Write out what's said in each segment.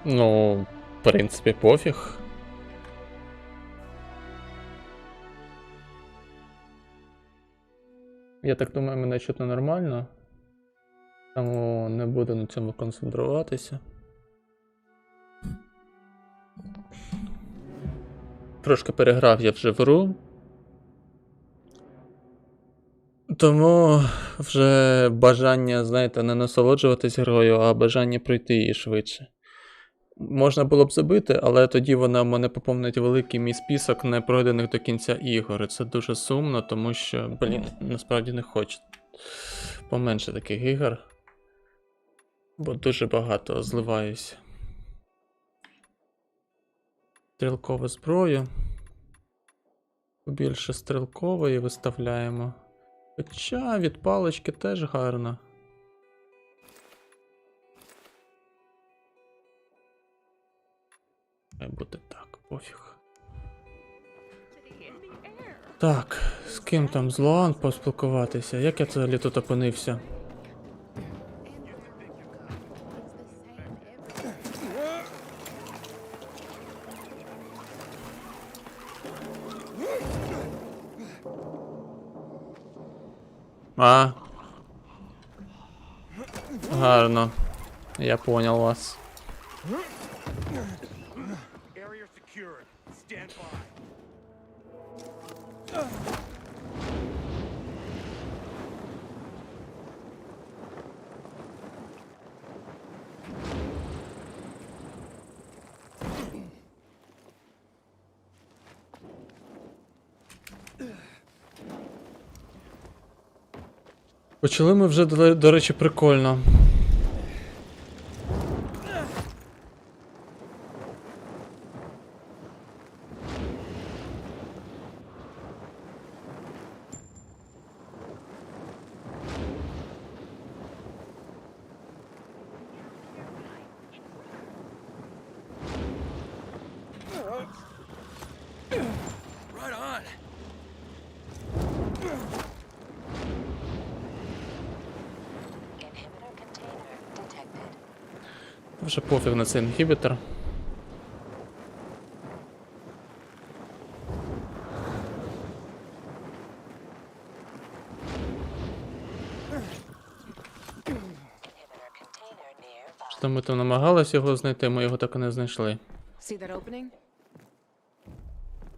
Ну, в принципі, пофіг. Я так думаю, мене чутно нормально. Тому не буду на цьому концентруватися. Трошки переграв я вже в гру. Тому вже бажання, знаєте, не насолоджуватись грою, а бажання пройти її швидше. Можна було б забити, але тоді вона в мене поповнить великий мій список непройдених до кінця ігор. І це дуже сумно, тому що, насправді не хочу поменше таких ігор. Бо дуже багато зливаюся. Стрілкову зброю. Побільше стрілкової виставляємо. Хоча від палички теж гарно. Має бути так, пофіг. Так, з ким там з Лоан поспілкуватися? Як я взагалі тут опинився? А. Гарно. Я понял вас. Почали ми вже, до речі, прикольно. Вже пофіг на цей інгібітор. Що ми там намагалися його знайти, ми його так і не знайшли. See that opening?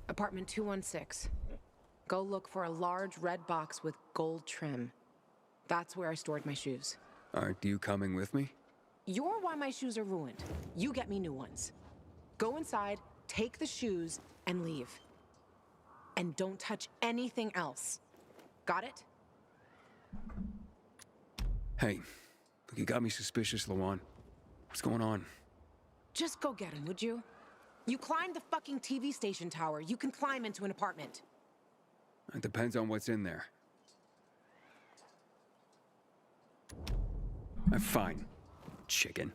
Apartment 216. Go look for a large red box with gold trim. That's where I stored my shoes. Aren't you coming with me? You're why my shoes are ruined. You get me new ones. Go inside, take the shoes, and leave. And don't touch anything else. Got it? Hey, look, you got me suspicious, Lawan. What's going on? Just go get him, would you? You climbed the fucking TV station tower. You can climb into an apartment. It depends on what's in there. I'm fine, chicken.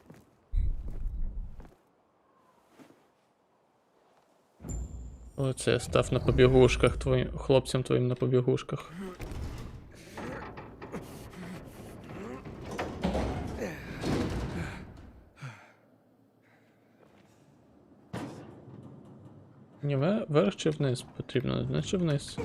Оце я став на побігушках, хлопцям твоїм на побігушках. Ні, вверх чи вниз потрібно, наче вниз.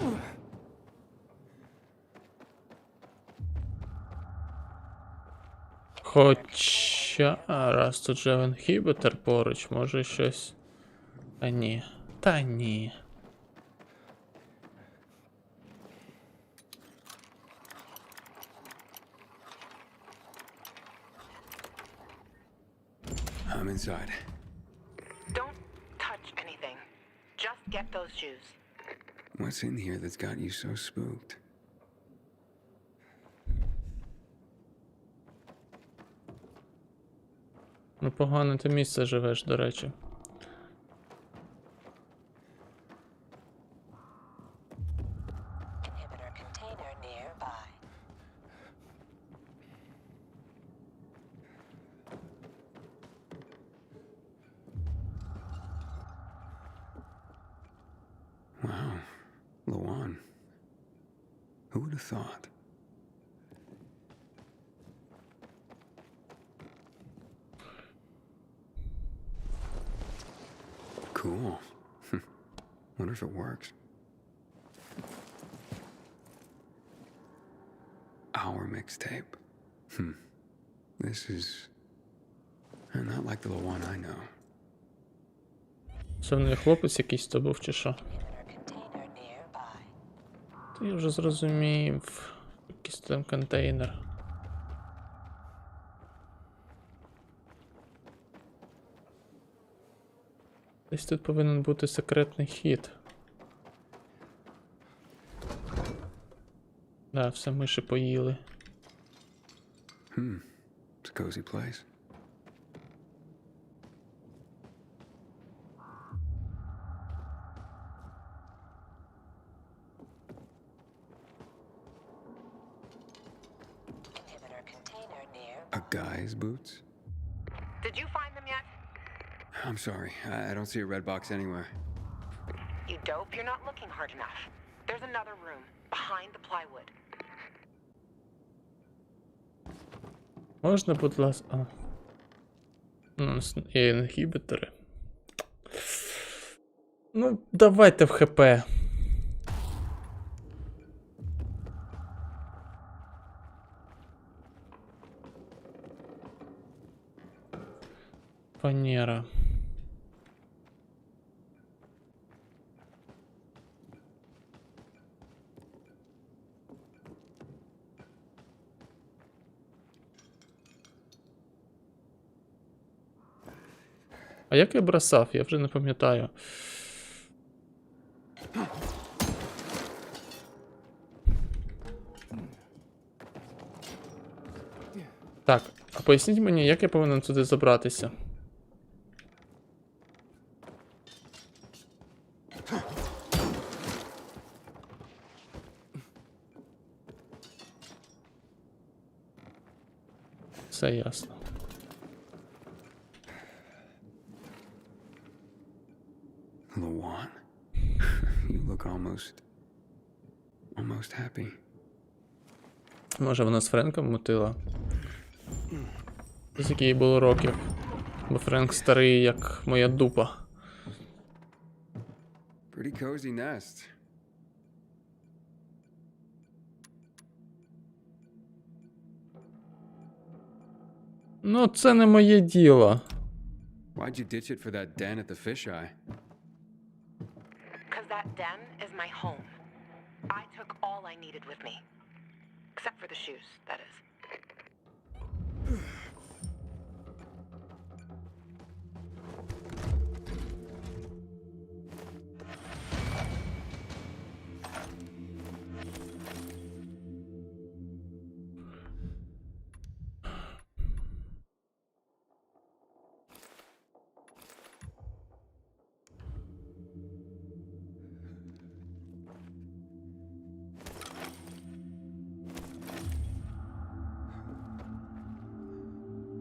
Хоча, раз тут же інгібітор поруч, може щось. Та ні. Та ні. I'm inside. Don't touch anything. Just get those shoes. What's in here that's got you so spooked? Ну, погано ти місце живеш, до речі. Inhibitor container nearby. Wow, Lawan. Who would have thought? Cool. Wonder if it works. Our mixtape. This is not like the one I know. Це в неї хлопець якийсь то був чи що? Inhibitor container nearby. Та я вже зрозумів. Якийсь там контейнер. Десь тут повинен бути секретний хід. Да, все миші поїли. It's a cozy place. Inhibitor container near. A guy's boots? Did you find them yet? I'm sorry, I don't see a red box anywhere. You dope, you're not looking hard enough. There's another room, behind the plywood. Можна, будь ласка. Є інгібітори. Ну, давайте в ХП. Фанера. А як я бросав? Я вже не пам'ятаю. Так, а поясніть мені, як я повинен туди забратися? Все ясно. Luan? You look almost happy. Може вона з Френком мутила? Скільки їй було років? Бо Френк старий, як моя дупа. Pretty cozy nest. Ну, це не моє діло. Why'd you ditch it for that den at the fisheye? Because that den is my home. I took all I needed with me. Except for the shoes, that is.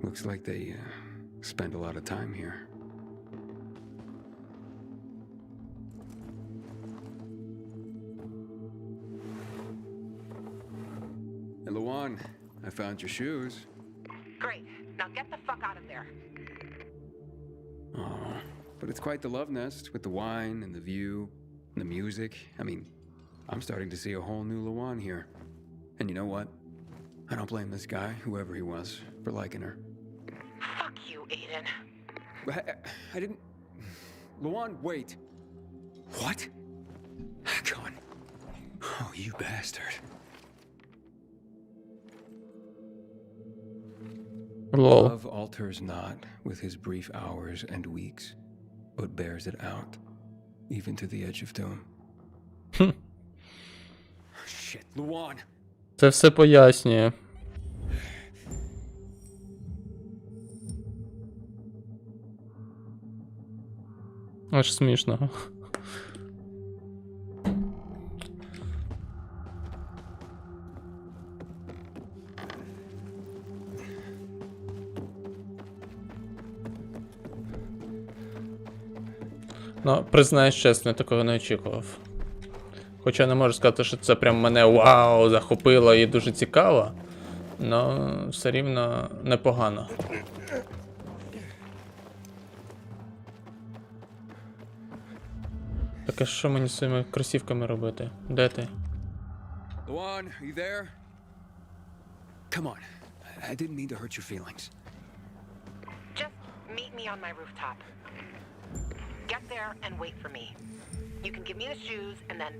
Looks like they spend a lot of time here. Hey, Luan, I found your shoes. Great. Now get the fuck out of there. Oh, but it's quite the love nest with the wine and the view and the music. I mean, I'm starting to see a whole new Luan here. And you know what? I don't blame this guy, whoever he was, for liking her. Fuck you, Aiden. I didn't... Luan, wait. What? Con. Oh, you bastard. Лол. Love alters not with his brief hours and weeks, but bears it out, even to the edge of doom. Shit, Luan! Це все пояснює. Аж смішно. Ну, признаюсь чесно, я такого не очікував. Хоча не можу сказати, що це прям мене вау, захопило і дуже цікаво. Но все рівно непогано. Так а що мені з цими кросівками робити? Де ти? Luan, are you there? Come on. I didn't mean to hurt your feelings. Just meet me on my rooftop. Get there and wait for me. You can give me the shoes and then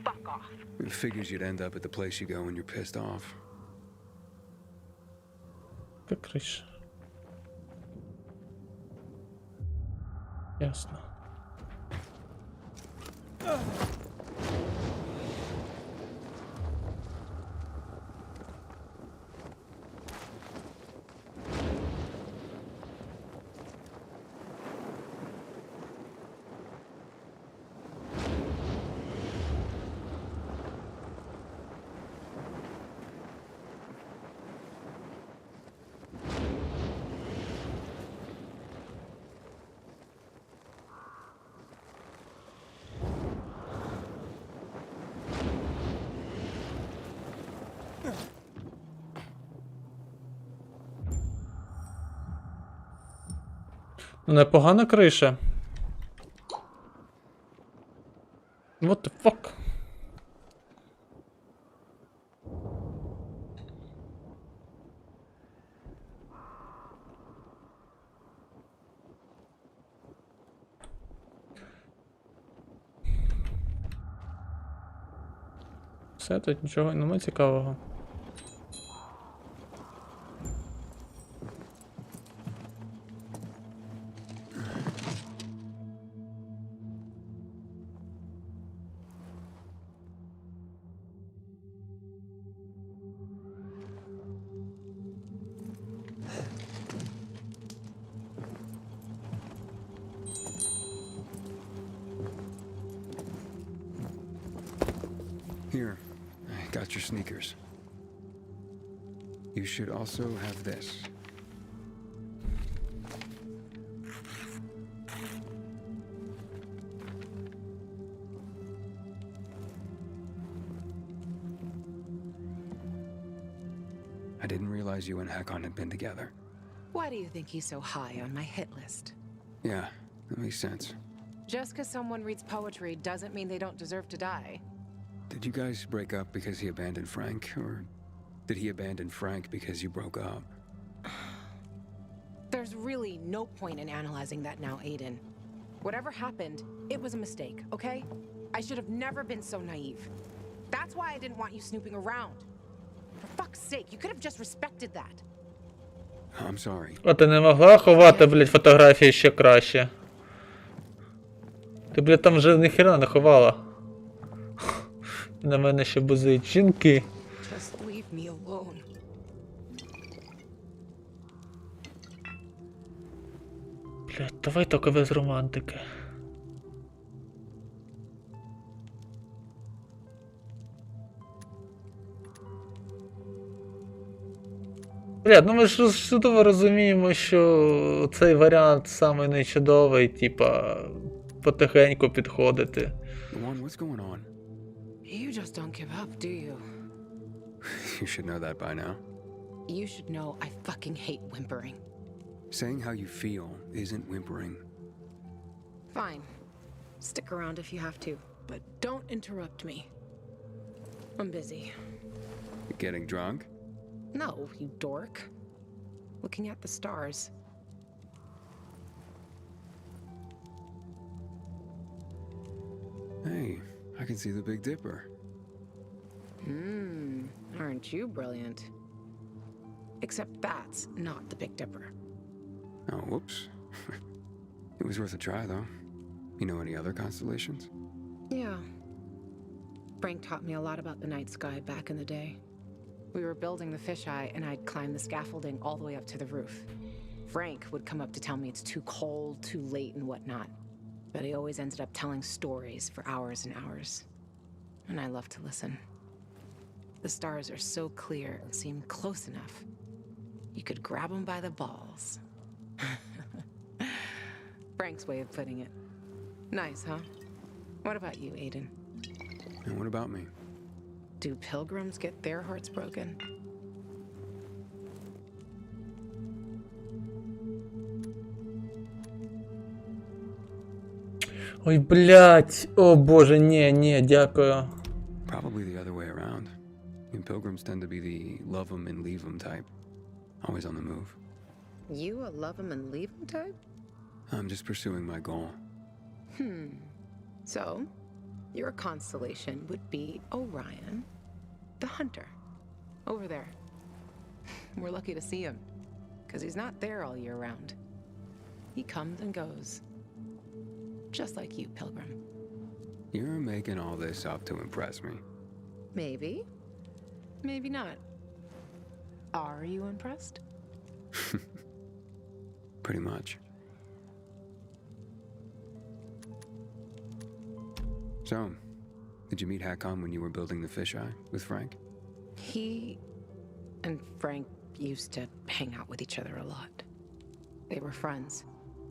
fuck off. It figures you'd end up at the place you go when you're pissed off. Яка криша? Ясно. Ну, непогана криша. What the fuck? Все, тут нічого немає цікавого. Here, I got your sneakers. You should also have this. I didn't realize you and Hakon had been together. Why do you think he's so high on my hit list? Yeah, that makes sense. Just because someone reads poetry doesn't mean they don't deserve to die. Did you guys break up because he abandoned Frank, or did he abandon Frank because you broke up? There's really no point in analyzing that now, Aiden. Whatever happened, it was a mistake, okay? I should have never been so naive. That's why I didn't want you snooping around. For fuck's sake, you could have just respected that. I'm sorry. А ти не могла ховати, блядь, фотографії ще краще? Ти, блядь, там вже ніхера не ховала. На мене ще бузить жінки. Just leave me alone. Блядь, давай тільки без романтики. Блядь, ну ми ж чудово розуміємо, що цей варіант самий нечудовий, типа, потихеньку підходити. Luan, what's going on? You just don't give up, do you? You should know that by now. You should know I fucking hate whimpering. Saying how you feel isn't whimpering. Fine. Stick around if you have to, but don't interrupt me. I'm busy. Getting drunk? No, you dork. Looking at the stars. Hey, I can see the Big Dipper. Aren't you brilliant? Except that's not the Big Dipper. Oh, whoops. It was worth a try, though. You know any other constellations? Yeah. Frank taught me a lot about the night sky back in the day. We were building the fisheye, and I'd climb the scaffolding all the way up to the roof. Frank would come up to tell me it's too cold, too late, and whatnot. But he always ended up telling stories for hours and hours. And I love to listen. The stars are so clear and seem close enough. You could grab them by the balls. Frank's way of putting it. Nice, huh? What about you, Aiden? And what about me? Do pilgrims get their hearts broken? Ой, блядь. О боже, ні, дякую. Probably the other way around. And pilgrims tend to be the love 'em and leave 'em type. Always on the move. You a love 'em and leave 'em type? I'm just pursuing my goal. So, your constellation would be Orion, the hunter. Over there. We're lucky to see him, because he's not there all year round. He comes and goes. Just like you, Pilgrim. You're making all this up to impress me. Maybe. Maybe not. Are you impressed? Pretty much. So, did you meet Hakon when you were building the fisheye with Frank? He and Frank used to hang out with each other a lot. They were friends.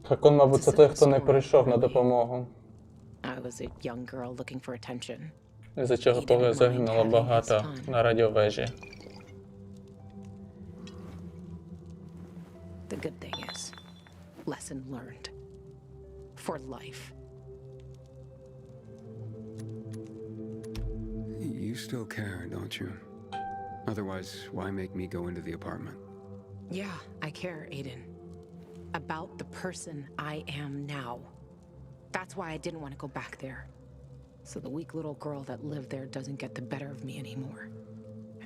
Хакон, мабуть, це той, хто не прийшов на допомогу. I was a young girl looking for attention. Із-за чого загинуло багато на радіовежі. The good thing is, lesson learned. For life. You still care, don't you? Otherwise, why make me go into the apartment? Yeah, I care, Aiden. About the person I am now. That's why I didn't want to go back there. So the weak little girl that lived there doesn't get the better of me anymore.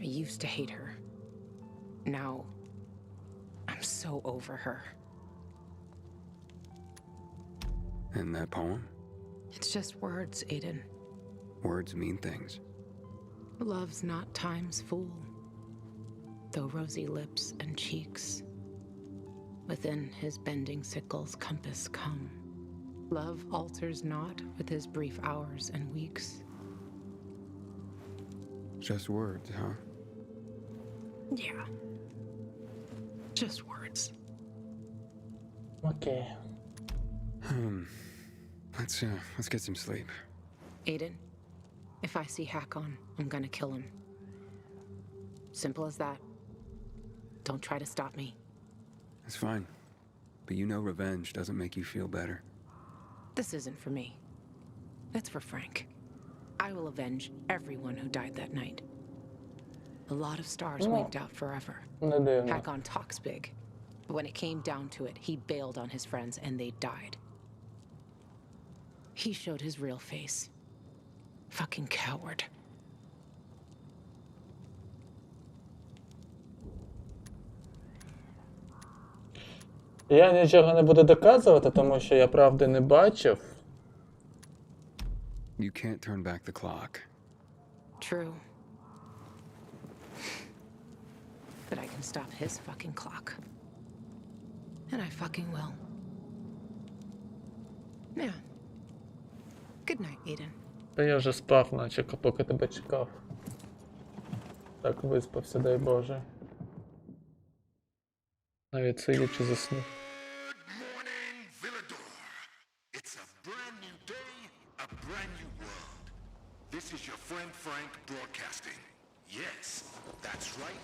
I used to hate her. Now, I'm so over her. And that poem? It's just words, Aiden. Words mean things. Love's not time's fool. Though rosy lips and cheeks, within his bending sickle's compass come. Love alters not with his brief hours and weeks. Just words, huh? Yeah. Just words. Окей. Let's get some sleep. Aiden, if I see Hakon, I'm gonna kill him. Simple as that. Don't try to stop me. It's fine. But you know revenge doesn't make you feel better. This isn't for me. It's for Frank. I will avenge everyone who died that night. A lot of stars winked out forever. Не дивно. Hakon talks big, but when it came down to it, he bailed on his friends and they died. He showed his real face. Fucking coward. Я нічого не буду доказувати, тому що я правди не бачив. You can't turn back the clock. True. But I can stop his fucking clock. And I fucking will. Yeah. Good night, Aiden. Та я вже спав, наче поки тебе чекав. Так виспався, дай Боже. Навіть сидячи заснув. Morning, Villador. It's a brand new day, a brand new world. This is your friend Frank broadcasting. Yes, that's right,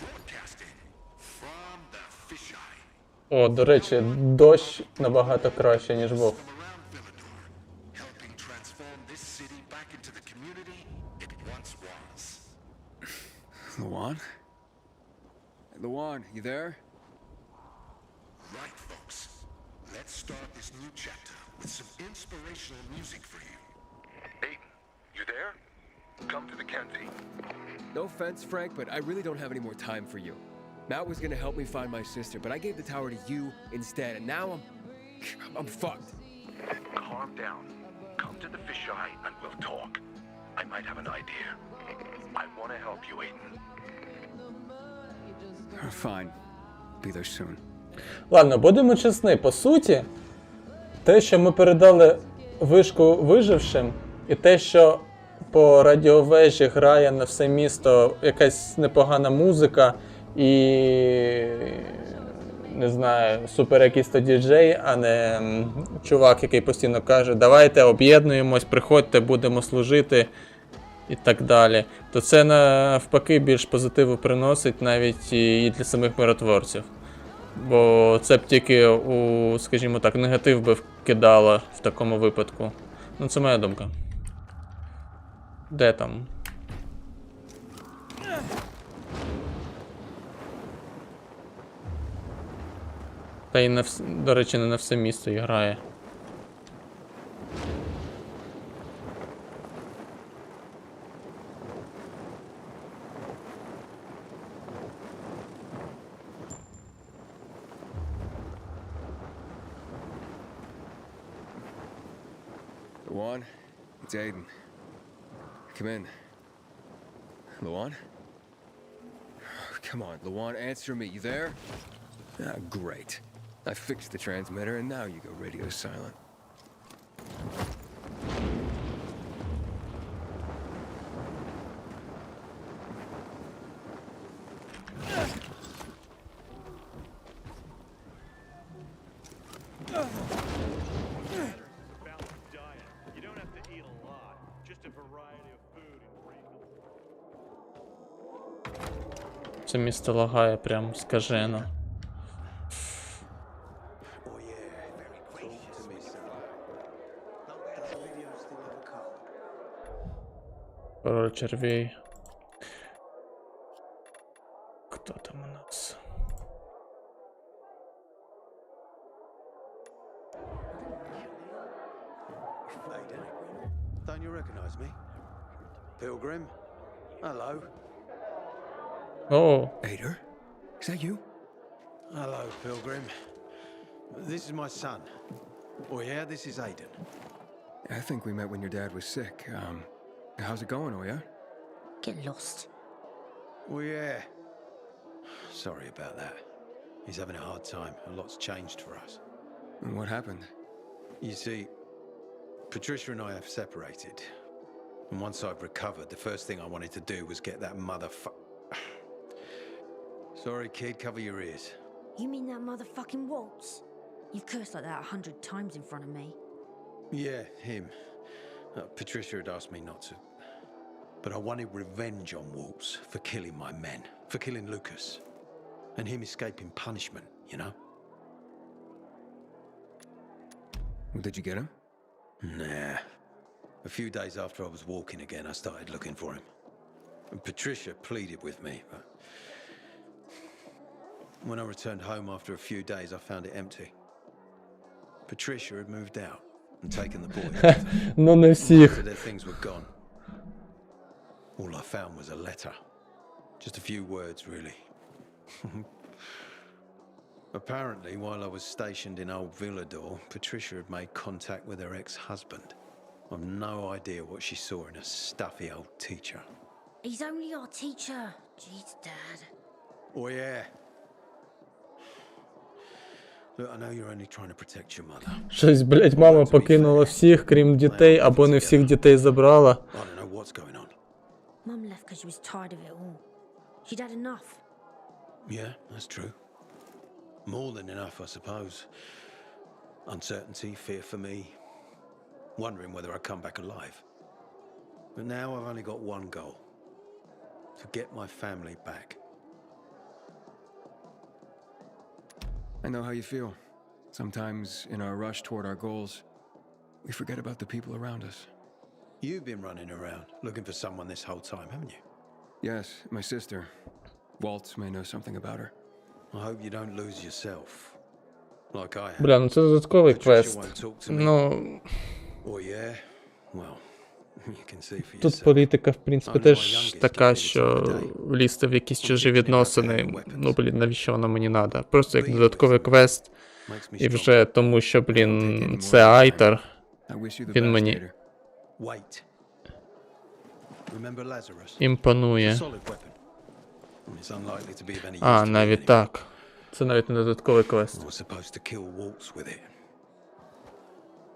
broadcasting from the fisheye. О, до речі, дощ набагато краще, ніж був. From around Villador, helping transform this city back into the community it once was. Luan? Luan, you there? Right, folks. Let's start this new chapter with some inspirational music for you. Aiden, you there? Come to the canteen. No offense, Frank, but I really don't have any more time for you. Matt was gonna help me find my sister, but I gave the tower to you instead, and now I'm fucked. Calm down. Come to the fisheye and we'll talk. I might have an idea. I want to help you, Aiden. Fine. Be there soon. Ладно, будемо чесні. По суті, те, що ми передали вишку вижившим, і те, що по радіовежі грає на все місто якась непогана музика і, не знаю, супер якийсь то діджей, а не чувак, який постійно каже, давайте об'єднуємось, приходьте, будемо служити і так далі, то це навпаки більш позитиву приносить навіть і для самих миротворців. Бо це б тільки у, скажімо так, негатив би вкидало в такому випадку. Ну, це моя думка. Де там? Та й до речі, не на все місто грає. Luan, it's Aiden. Come in. Luan? Come on, Luan, answer me. You there? Ah, great. I fixed the transmitter and now you go radio silent. Це місто лагає прям скажено. Король червей. Хто там у нас? Don't you recognize me? Pilgrim? Hello. О, Ader? Is that you? Hello, Pilgrim. This is my son. Oh yeah, this is Aiden. I think we met when your dad was sick. How's it going, Oya? Get lost. Oh yeah. Sorry about that. He's having a hard time. A lot's changed for us. And what happened? You see, Patricia and I have separated. And once I've recovered, the first thing I wanted to do was get that Sorry, kid, cover your ears. You mean that motherfucking Waltz? You've cursed like that 100 times in front of me. Yeah, him. Patricia had asked me not to. But I wanted revenge on Waltz for killing my men, for killing Lucas. And him escaping punishment, you know? Well, did you get him? Nah. A few days after I was walking again, I started looking for him. And Patricia pleaded with me, but when I returned home after a few days, I found it empty. Patricia had moved out and taken the boy with her. ну не всіх. Most of their things were gone. All I found was a letter. Just a few words, really. Apparently, while I was stationed in Old Villador, Patricia had made contact with her ex-husband. I've no idea what she saw in a stuffy old teacher. He's only our teacher. Jeez, Dad. Oh, yeah. Look, I know you're only trying to protect your mother. Щось, блять, мама покинула всіх, крім дітей, або не всіх дітей забрала. I don't know what's going on. Mum left because she was tired of it all. She'd had enough. Yeah, that's true. More than enough, I suppose. Uncertainty, fear for me, wondering whether I'd come back alive. But now I've only got one goal. To get my family back. I know how you feel. Sometimes, in our rush toward our goals, we forget about the people around us. You've been running around looking for someone this whole time, haven't you? Yes, my sister. Waltz may know something about her. I hope you don't lose yourself. Like I have. Бля, ну це додатковий Patricia квест. won't talk to me. Ну, Oh yeah? Well, you can see for тут yourself. політика, в принципі, теж така, що влізти в якісь чужі відносини. Ну, блін, навіщо воно мені треба? Просто як додатковий квест. Makes me І strong. вже тому, що, блін, це Айтер. I wish you the Він best, мені Ader. Wait. Remember Lazarus? імпонує. Solid weapon. It's unlikely to be of any use А, to me навіть anyway. так. Це навіть не додатковий квест. I was supposed to kill Waltz with it.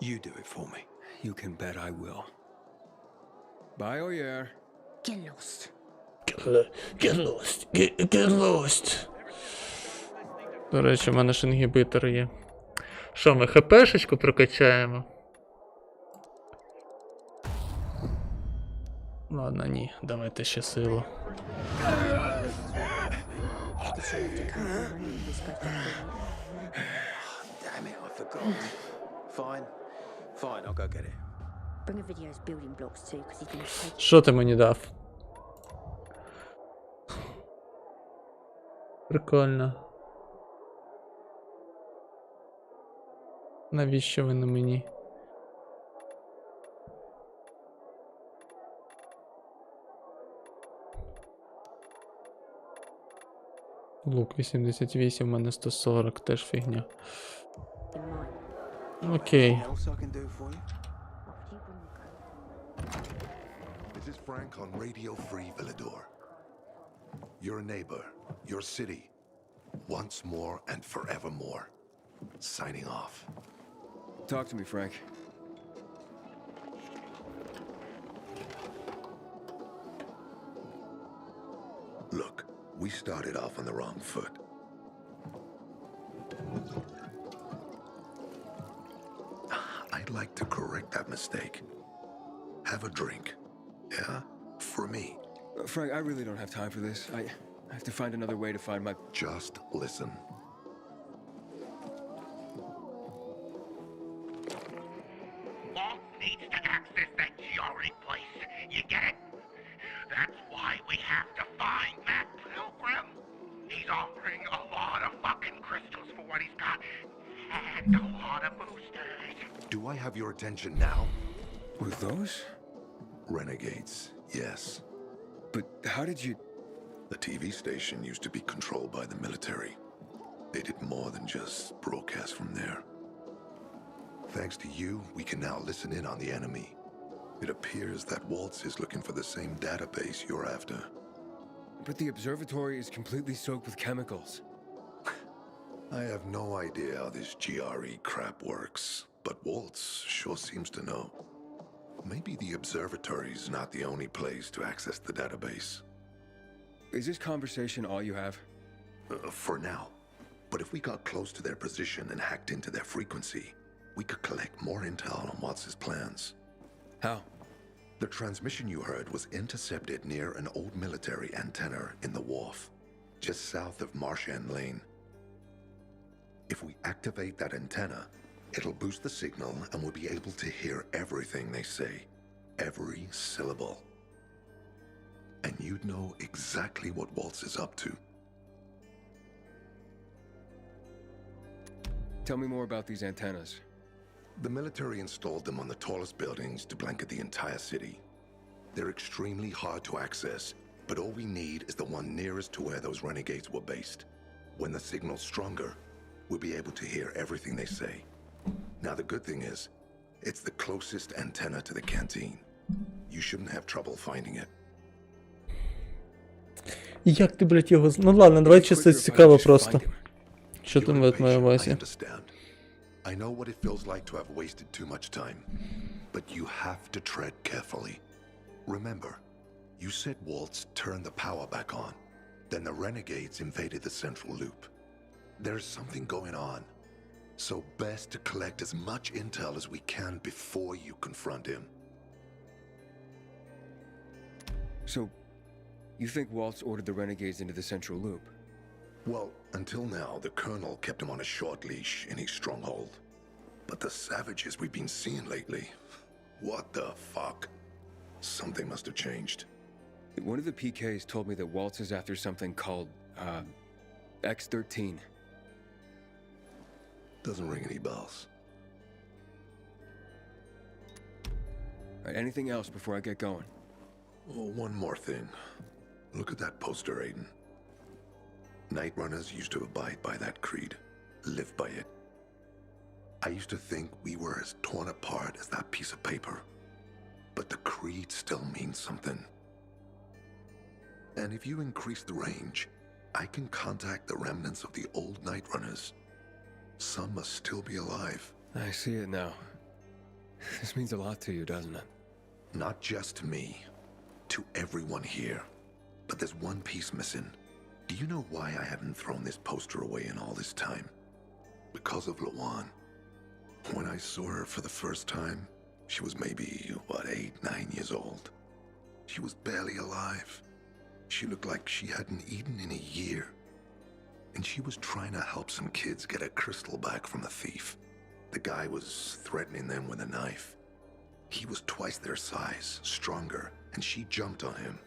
You do it for me. You can bet I will. Bye, Oyer. Get lost. Get lost. До речі, в мене ж інгібітор є. Що, ми хпшечку прокачаємо? Ладно, ні, давайте ще силу. Did she have to come from running with this supposed to be? Damn it, I forgot. Fine. Fine, I'll go get it. Bring a video's building blocks too, because he's going to take Що ти мені дав? Прикольно. Навіщо ви на мені? Лук 88, в мене 140, теж фігня. in mind. Окей. Anything else I can do for you? What would you bring the code? This is Frank on Radio Free Villador. Your neighbor, your city, once more and forevermore. Signing off. Talk to me, Frank. Look, we started off on the wrong foot. I'd like to correct that mistake. Have a drink. Yeah? For me. Frank, I really don't have time for this. I have to find another way to find my... Just listen. Walt needs to access that GRE place. You get it? That's why we have to find that pilgrim. He's offering a lot of fucking crystals for what he's got. And a lot of boosters. Do I have your attention now? With those? Renegades, yes. But how did you... The TV station used to be controlled by the military. They did more than just broadcast from there. Thanks to you, we can now listen in on the enemy. It appears that Waltz is looking for the same database you're after. But the observatory is completely soaked with chemicals. I have no idea how this GRE crap works, but Waltz sure seems to know. Maybe the observatory's not the only place to access the database. Is this conversation all you have? For now. But if we got close to their position and hacked into their frequency, we could collect more intel on Watts's plans. How? The transmission you heard was intercepted near an old military antenna in the wharf, just south of Marchand Lane. If we activate that antenna, it'll boost the signal and we'll be able to hear everything they say, every syllable. And you'd know exactly what Waltz is up to. Tell me more about these antennas. The military installed them on the tallest buildings to blanket the entire city. They're extremely hard to access, but all we need is the one nearest to where those renegades were based. When the signal's stronger, we'll be able to hear everything they say. Now the good thing is, it's the closest antenna to the canteen. You shouldn't have trouble finding it. Як ти, блядь, його... Ну ладно, давай чисто цікаво просто. Що там You're в моїй impatient, I базі? understand. I know what it feels like to have wasted too much time, but you have to tread carefully. Remember, you said Waltz turned the power back on. Then the renegades invaded the central loop. There's something going on, so best to collect as much intel as we can before you confront him. So, you think Waltz ordered the renegades into the central loop? Well, until now, the Colonel kept him on a short leash in his stronghold. But the savages we've been seeing lately, what the fuck? Something must have changed. One of the PKs told me that Waltz is after something called, X-13. Doesn't ring any bells. All right, anything else before I get going? Oh, one more thing. Look at that poster, Aiden. Night Runners used to abide by that creed, live by it. I used to think we were as torn apart as that piece of paper. But the creed still means something. And if you increase the range, I can contact the remnants of the old Night Runners. Some must still be alive. I see it now. This means a lot to you, doesn't it? Not just to me, to everyone here. But there's one piece missing. Do you know why I haven't thrown this poster away in all this time? Because of Lawan. When I saw her for the first time, she was maybe, 8, 9 years old. She was barely alive. She looked like she hadn't eaten in a year. and she was trying to help some kids get a crystal back from the thief. The guy was threatening them with a knife. He was twice their size, stronger, and she jumped on him,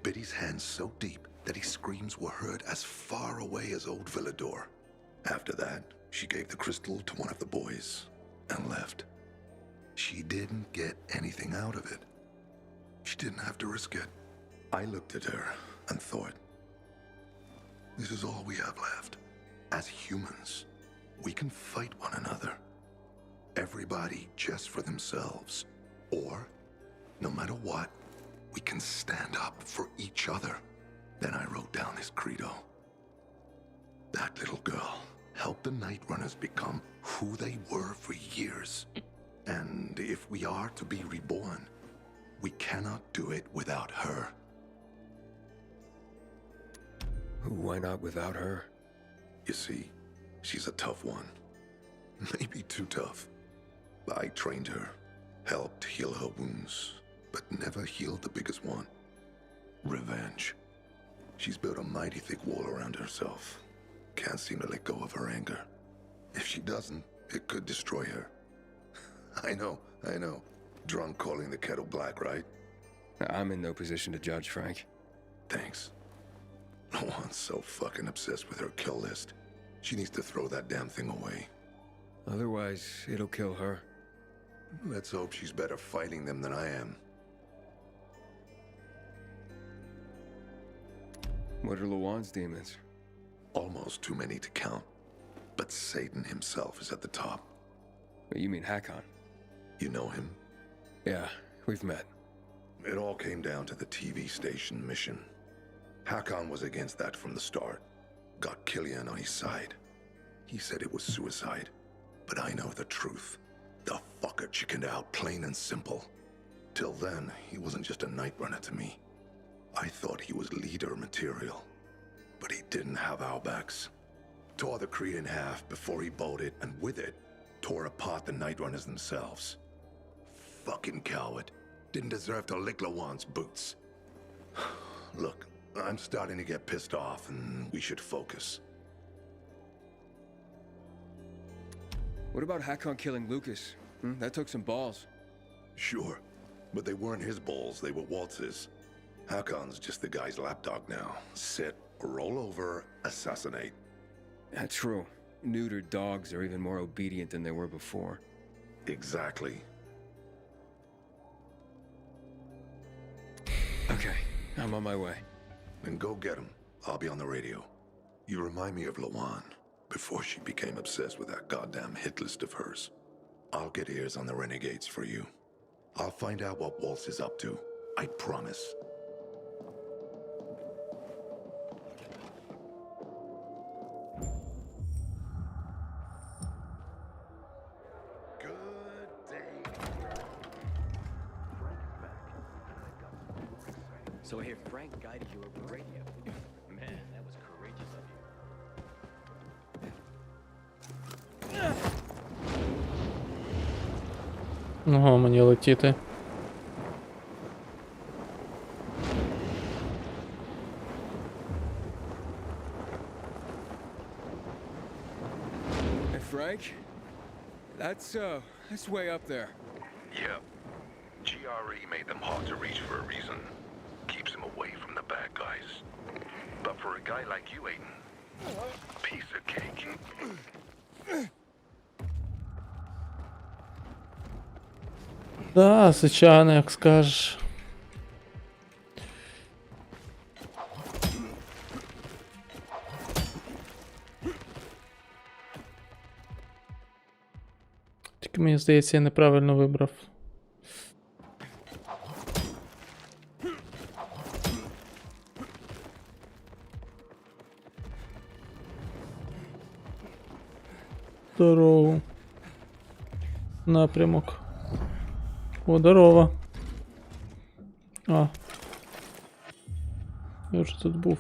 bit his hands so deep that his screams were heard as far away as Old Villador. After that, she gave the crystal to one of the boys and left. She didn't get anything out of it. She didn't have to risk it. I looked at her and thought, this is all we have left. As humans, we can fight one another. Everybody just for themselves. Or, no matter what, we can stand up for each other. Then I wrote down this credo. That little girl helped the Night Runners become who they were for years. And if we are to be reborn, we cannot do it without her. Why not without her? You see, she's a tough one. Maybe too tough. I trained her, helped heal her wounds, but never healed the biggest one. Revenge. She's built a mighty thick wall around herself. Can't seem to let go of her anger. If she doesn't, it could destroy her. I know. Drunk calling the kettle black, right? I'm in no position to judge, Frank. Thanks. Lawan's so fucking obsessed with her kill list. She needs to throw that damn thing away. Otherwise, it'll kill her. Let's hope she's better fighting them than I am. What are Lawan's demons? Almost too many to count. But Satan himself is at the top. You mean Hakon? You know him? Yeah, we've met. It all came down to the TV station mission. Hakon was against that from the start. Got Killian on his side. He said it was suicide. But I know the truth. The fucker chickened out, plain and simple. Till then, he wasn't just a night runner to me. I thought he was leader material. But he didn't have our backs. Tore the Creed in half before he bowed it, and with it, tore apart the Night Runners themselves. Fucking coward. Didn't deserve to lick Lawan's boots. Look, I'm starting to get pissed off, and we should focus. What about Hakon killing Lucas? That took some balls. Sure, but they weren't his balls, they were Waltz's. Hakon's just the guy's lapdog now. Sit, roll over, assassinate. That's true. Neutered dogs are even more obedient than they were before. Exactly. Okay, I'm on my way. Then go get him. I'll be on the radio. You remind me of Lawan, before she became obsessed with that goddamn hit list of hers. I'll get ears on the renegades for you. I'll find out what Waltz is up to. I promise. So I hear Frank guided you over the radio. Man, that was courageous of you. Ого, мені летіти. Hey, Frank? That's way up there. Yep. GRE made them hard to reach for a reason. Keeps them away from the bad guys. But for a guy like you, Aiden, piece of cake. Да, звичайно, як скажеш. Тільки мені здається, я неправильно вибрав. Дорогу. Напрямок. О, здорово. А. Я вже тут був.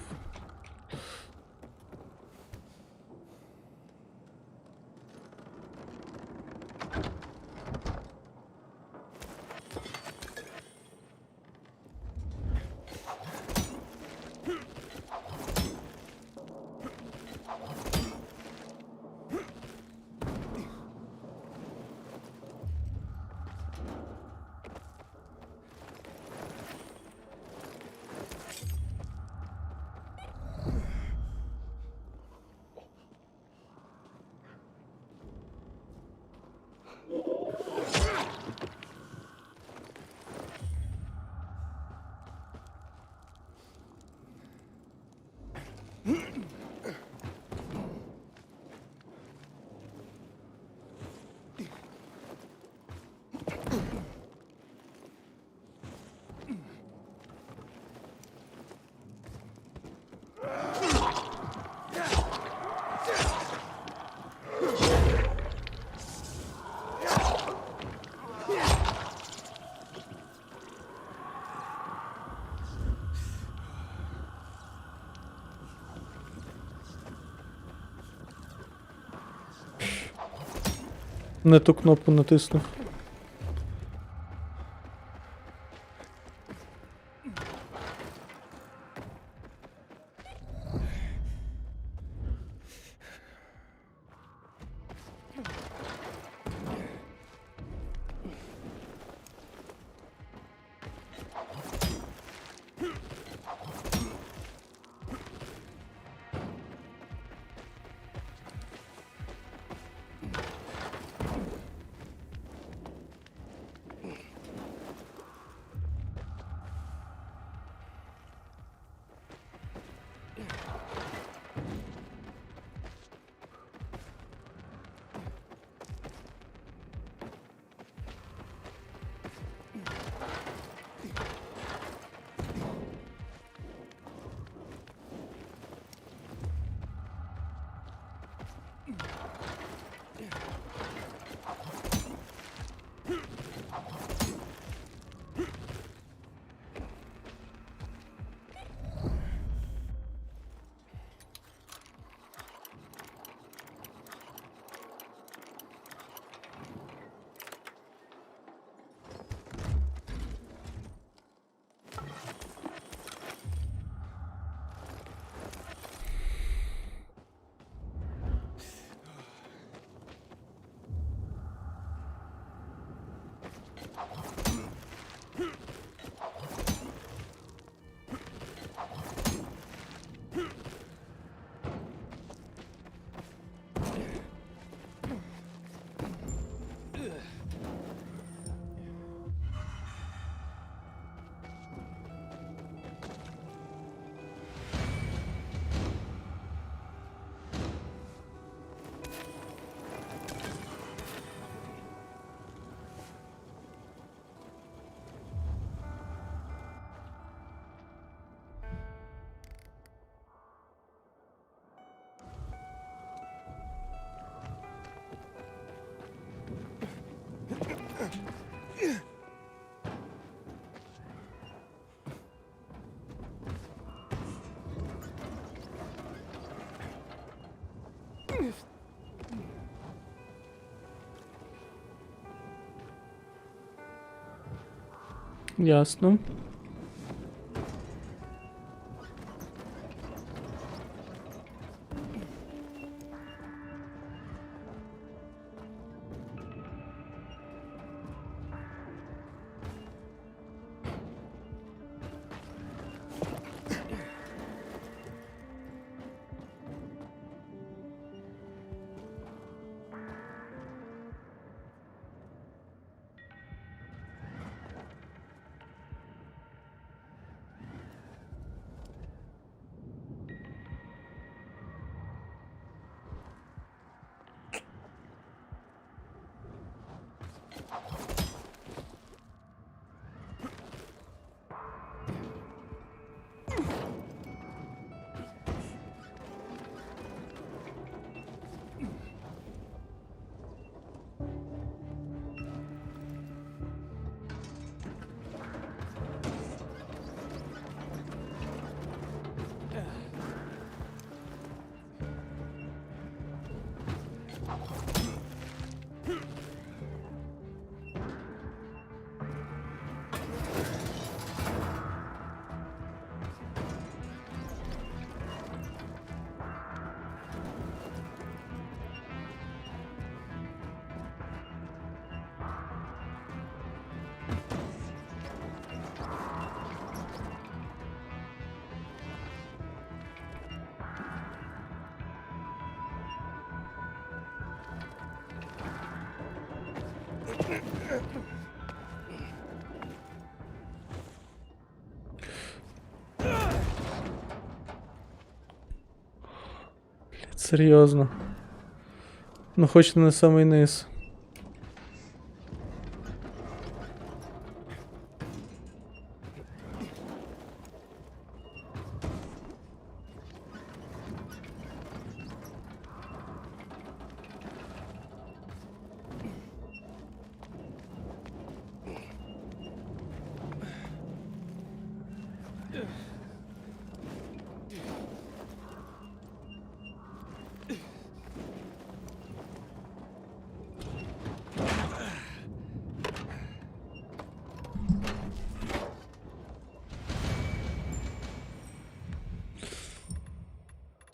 Не ту кнопку натиснув. Ясно. Серйозно. Ну хоч не на самий низ.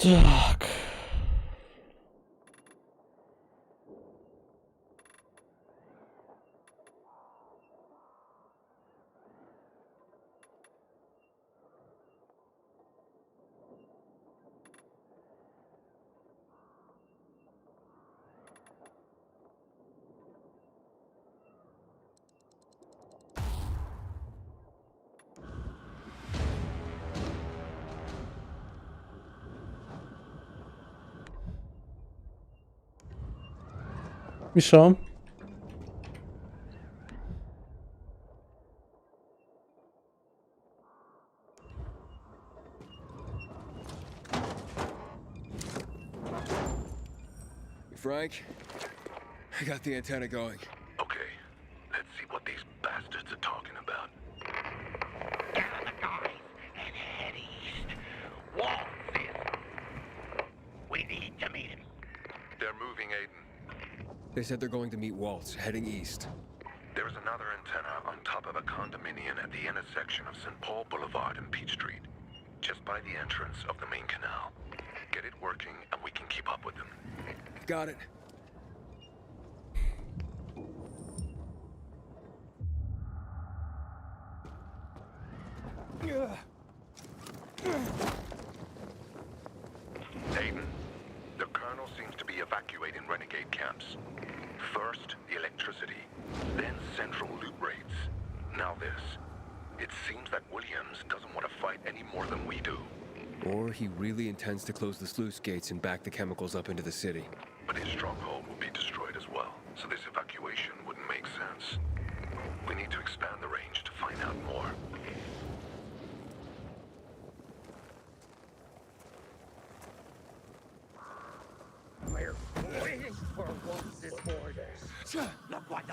Так. І що? Frank, I got the antenna going. Okay, let's see what these bastards are talking about. Gather the guys and head east. Waltz is. We need to meet him. They're moving, Aiden. They said they're going to meet Waltz, heading east. There's another antenna on top of a condominium at the intersection of St. Paul Boulevard and Peach Street, just by the entrance of the main canal. Get it working and we can keep up with them. Got it. Aiden, the colonel seems to be evacuating renegade camps. First, the electricity, then central loot rates. Now this. It seems that Williams doesn't want to fight any more than we do. Or he really intends to close the sluice gates and back the chemicals up into the city. But his stronghold will be destroyed as well, so this evacuation wouldn't make sense. We need to expand the range to find out more. We're waiting for Waltz's orders. Look what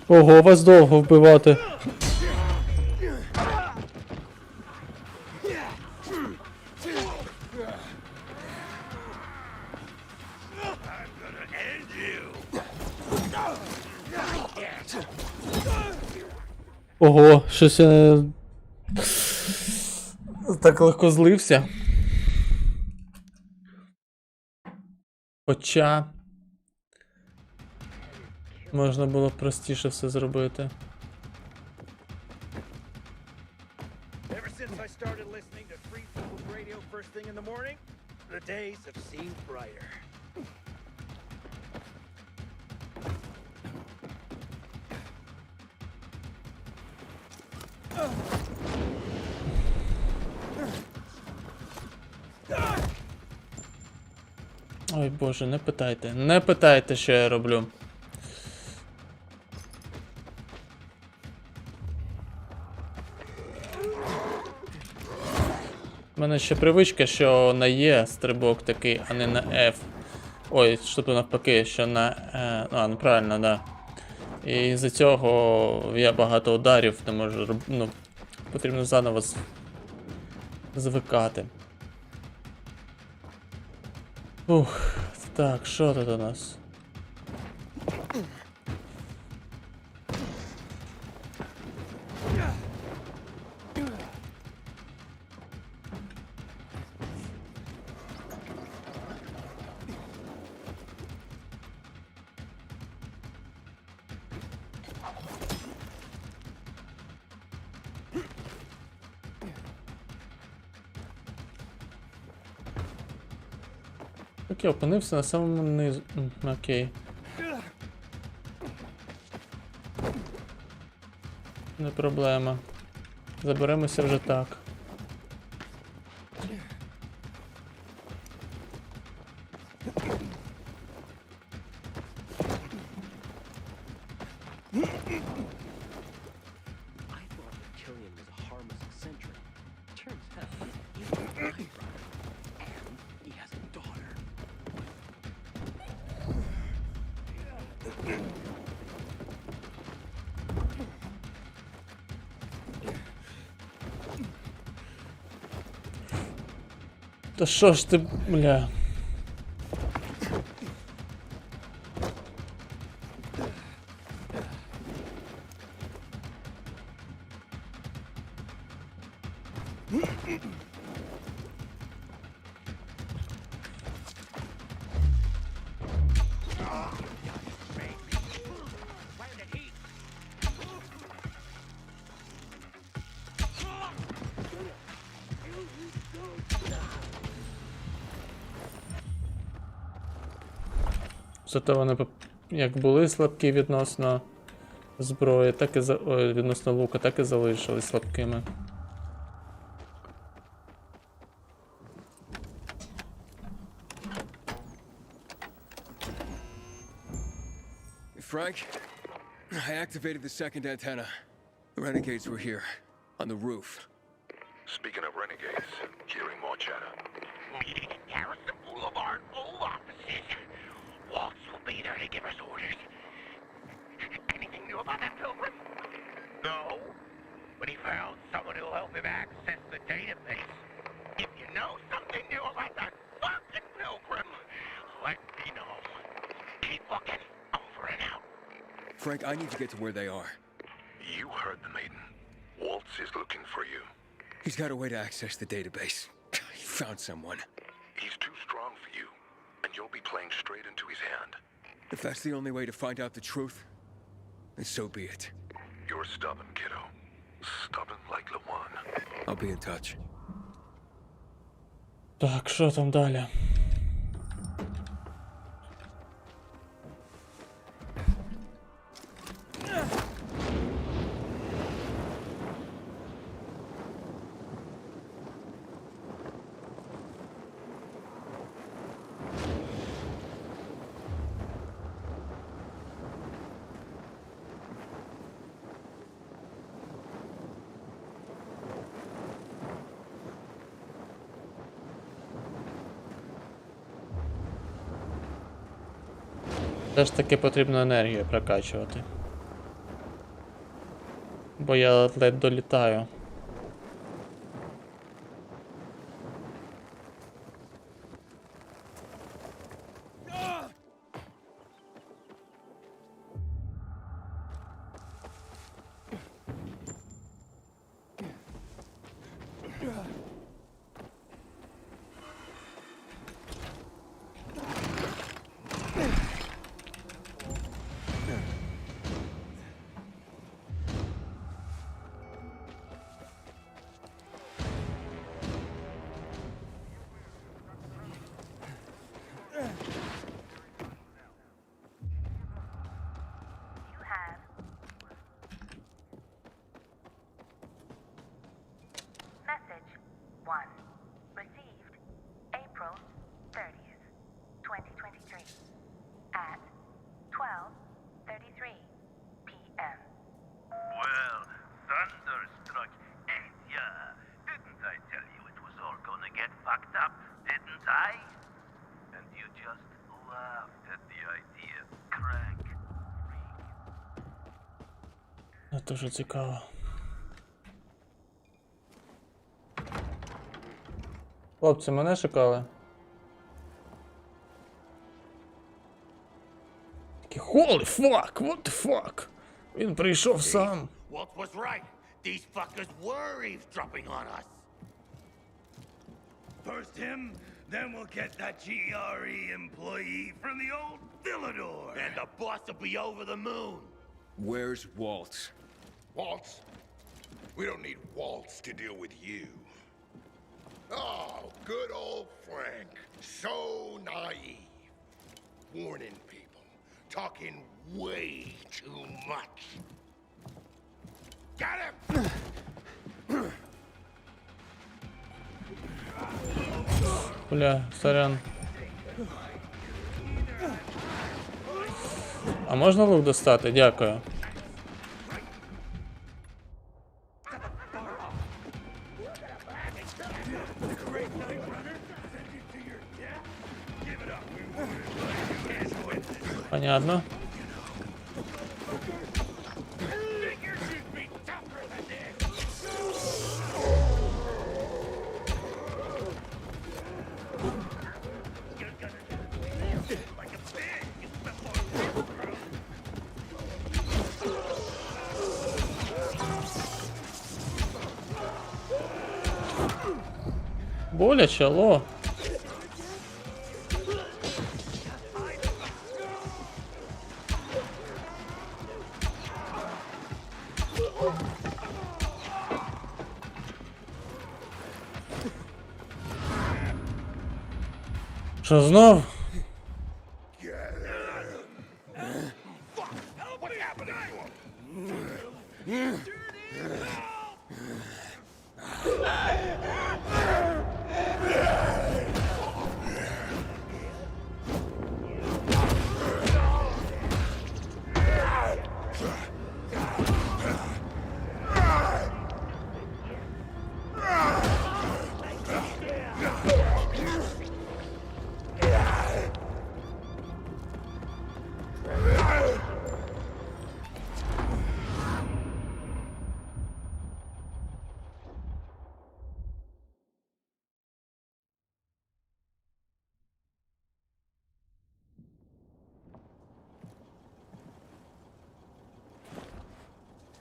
Ого, вас довго вбивати. Ого, щось я так легко злився. Хоча можна було простіше все зробити. Ever since I started listening to Free People's Radio first thing in the morning, the days have seemed brighter. Ой боже, не питайте. Не питайте, що я роблю. У мене ще привичка, що на Е стрибок такий, а не на F. Ой, що тут навпаки, що на... ну правильно, да. І з-за цього я багато ударів не можу робити. Ну, потрібно заново звикати. Ух, так, що тут у нас? Так, я опинився на самому низу. Окей. Не проблема. Заберемося вже так. I thought that Killian was a harmless eccentric. Turns out he's a knife rider. And he has a daughter. Та що ж ти, бля? Зато вони як були слабкі відносно зброї, так і відносно лука, так і залишились слабкими. Frank, I activated the second antenna. The renegades were here, on the roof. Speaking of renegades, hearing more chatter. Meeting in Garrison Boulevard, old offices. Waltz will be there to give us orders. Anything new about that pilgrim? No. But he found someone who'll help him access the database. If you know something new about that fucking pilgrim, let me know. Keep looking. Over and out. Frank, I need to get to where they are. You heard the maiden. Waltz is looking for you. He's got a way to access the database. He found someone. He's too strong for you, and you'll be playing straight into his hand. If that's the only way to find out the truth, then so be it. You're stubborn, kiddo. Stubborn like Lawan. I'll be in touch. Так, що там далі? Все ж таки потрібно енергію прокачувати. Бо я ледь долітаю. Message 1. Received April 30th, 2023 at 12:33 p.m. Well, thunderstruck, ain't ya? Didn't I tell you it was all gonna get fucked up, didn't I? And you just laughed at the idea, crank. Це дуже цікаво. Хлопці, мене шукали. Такі, holy fuck, what the fuck? Він прийшов сам. Walt was right. These fuckers were eavesdropping on us. First him, then we'll get that GRE employee from the old Villador. And the boss will be over the moon. Where's Waltz? Waltz? We don't need Waltz to deal with you. Oh, good old Frank. So naive. Warning people. Talking way too much. Got him! Бля, сорян. А можна лук достати? Дякую. Понятно. Боляче, алло. Що знов?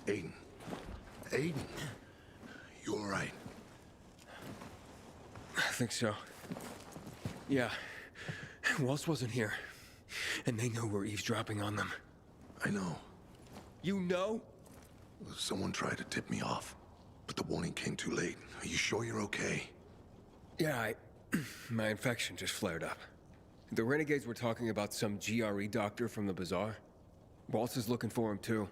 Aiden. Aiden. You all right? I think so. Yeah. Waltz wasn't here. And they know we're eavesdropping on them. I know. You know? Someone tried to tip me off, but the warning came too late. Are you sure you're okay? Yeah, my infection just flared up. The renegades were talking about some GRE doctor from the bazaar. Waltz is looking for him too.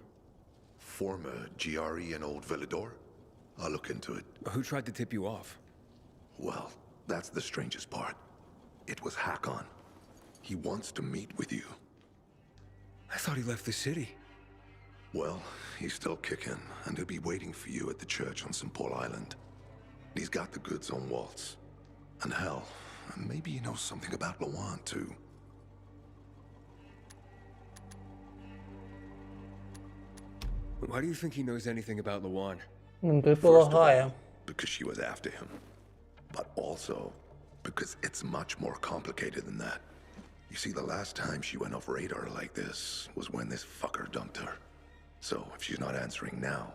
Former GRE and Old Villador? I'll look into it. Who tried to tip you off? Well, that's the strangest part. It was Hakon. He wants to meet with you. I thought he left the city. Well, he's still kicking, and he'll be waiting for you at the church on St. Paul Island. He's got the goods on Waltz. And hell, maybe he knows something about Lawan, too. Why do you think he knows anything about Lawan? First of all, because she was after him. But also, because it's much more complicated than that. You see, the last time she went off radar like this was when this fucker dumped her. So, if she's not answering now,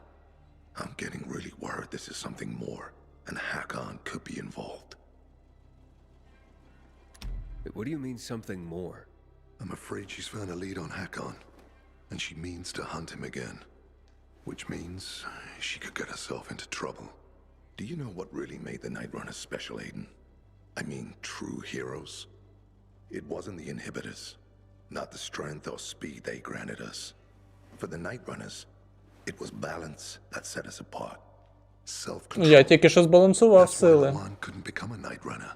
I'm getting really worried this is something more, and Hakon could be involved. What do you mean, something more? I'm afraid she's found a lead on Hakon, and she means to hunt him again. Which means she could get herself into trouble. Do you know what really made the Night Runners special, Aiden? I mean, true heroes? It wasn't the inhibitors, not the strength or speed they granted us. For the Night Runners, it was balance that set us apart. Self-control. Я тільки що збалансував сили. That's why Lawan couldn't become a Night Runner.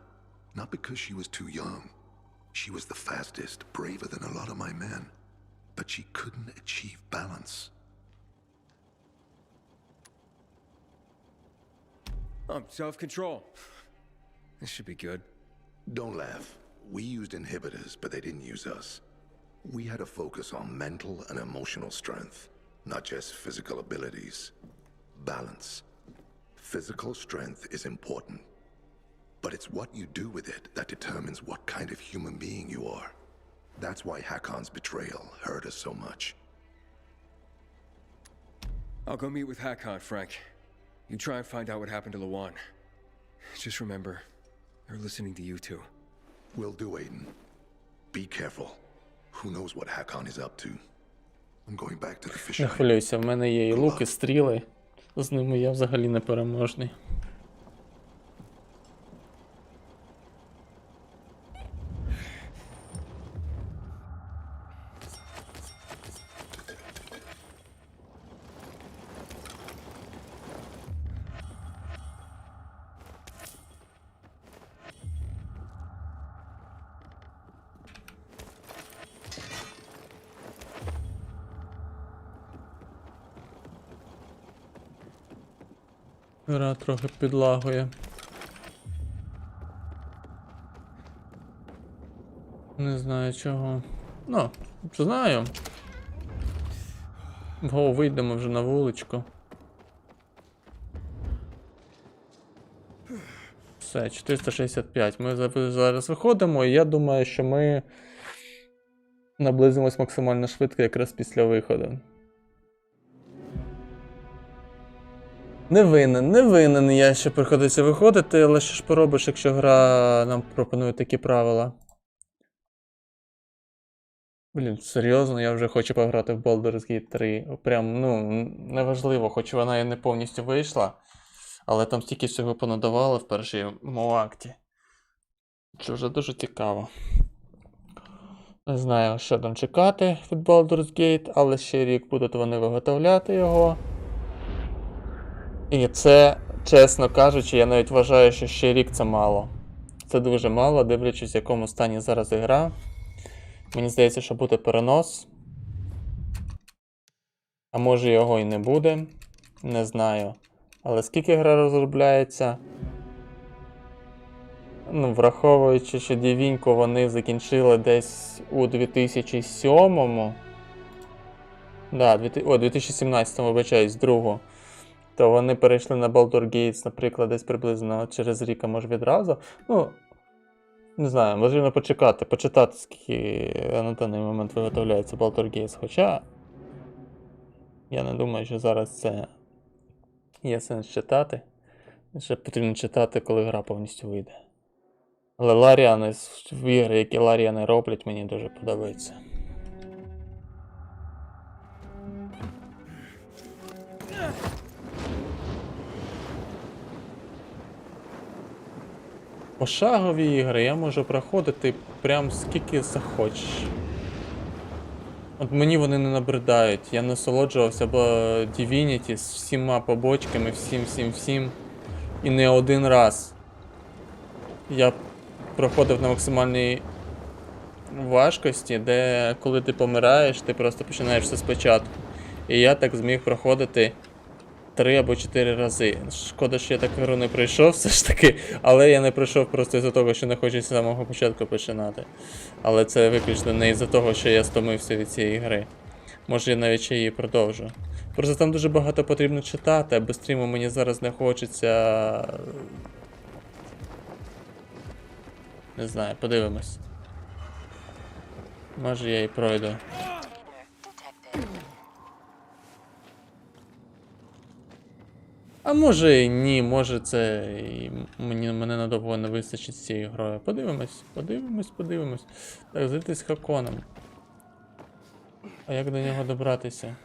Not because she was too young. She was the fastest, braver than a lot of my men. But she couldn't achieve balance. Self-control. This should be good. Don't laugh. We used inhibitors, but they didn't use us. We had to focus on mental and emotional strength, not just physical abilities. Balance. Physical strength is important, but it's what you do with it that determines what kind of human being you are. That's why Hakon's betrayal hurt us so much. I'll go meet with Hakon, Frank. You try and find out what happened to Lawan. Just remember, they're listening to you too. Will do, Aiden. Be careful. Who knows what Hakon is up to? I'm going back to the fish Не eye. хвилюйся, в мене є і лук, і стріли. З ними я взагалі непереможний. Гра трохи підлагує. Не знаю чого. Ну, знаю. Го, вийдемо вже на вуличку. Все, 465. Ми зараз виходимо, і я думаю, що ми наблизимось максимально швидко якраз після виходу. Не винен я, що приходиться виходити, але що ж поробиш, якщо гра нам пропонує такі правила. Блін, серйозно, я вже хочу пограти в Baldur's Gate 3. Прям, неважливо, хоч вона і не повністю вийшла, але там стільки всього понадавали в першому акті. Це вже дуже цікаво. Не знаю, що там чекати від Baldur's Gate, але ще рік будуть вони виготовляти його. І це, чесно кажучи, я навіть вважаю, що ще рік це мало. Це дуже мало, дивлячись, в якому стані зараз гра. Мені здається, що буде перенос. А може його і не буде. Не знаю. Але скільки гра розробляється? Враховуючи, що Дівіньку вони закінчили десь у 2007-му. Да, 2017-му, вибачаюсь, другу. То вони перейшли на Baldur's Gate, наприклад, десь приблизно через рік, а може відразу. Не знаю, можливо почитати, скільки на даний момент виготовляється Baldur's Gate. Хоча я не думаю, що зараз це є сенс читати. Ще потрібно читати, коли гра повністю вийде. Але Ларіани, ігри, які Ларіани роблять, мені дуже подобаються. Пошагові ігри я можу проходити прям скільки захочеш. От мені вони не набридають. Я насолоджувався Divinity з всіма побочками, всім. І не один раз. Я проходив на максимальній важкості, де коли ти помираєш, ти просто починаєш все спочатку. І я так зміг проходити 3 або 4 рази. Шкода, що я так гру не пройшов все ж таки, але я не пройшов просто із-за того, що не хочу з самого початку починати. Але це виключно не із-за того, що я стомився від цієї гри. Може я навіть ще її продовжу. Просто там дуже багато потрібно читати, а без стріму мені зараз не хочеться. Не знаю, подивимось. Може я і пройду. А може і ні, може це мене надовго не вистачить з цією грою. Подивимось. Так, зайти з Хаконом. А як до нього добратися?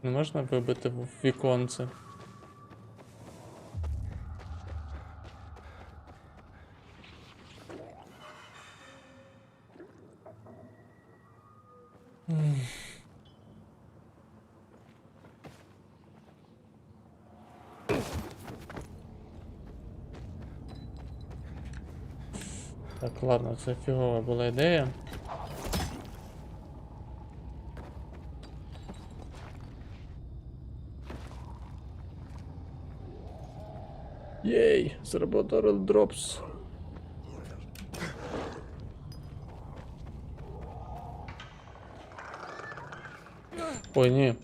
Не можна вибити в віконце? Так, ладно, це фігова була ідея. Єй, заработали дропс. Ой, ні.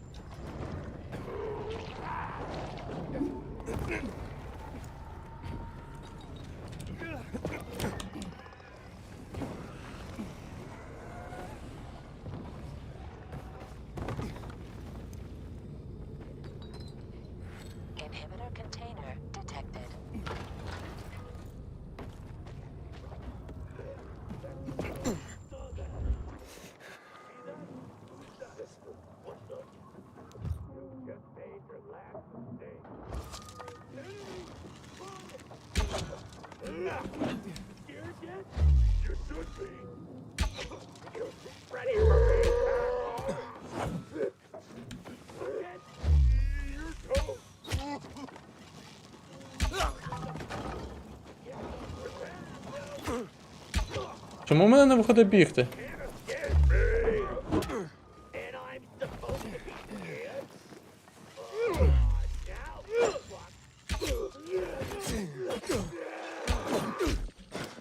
Inhibitor container detected. Чому в мене не виходить бігти?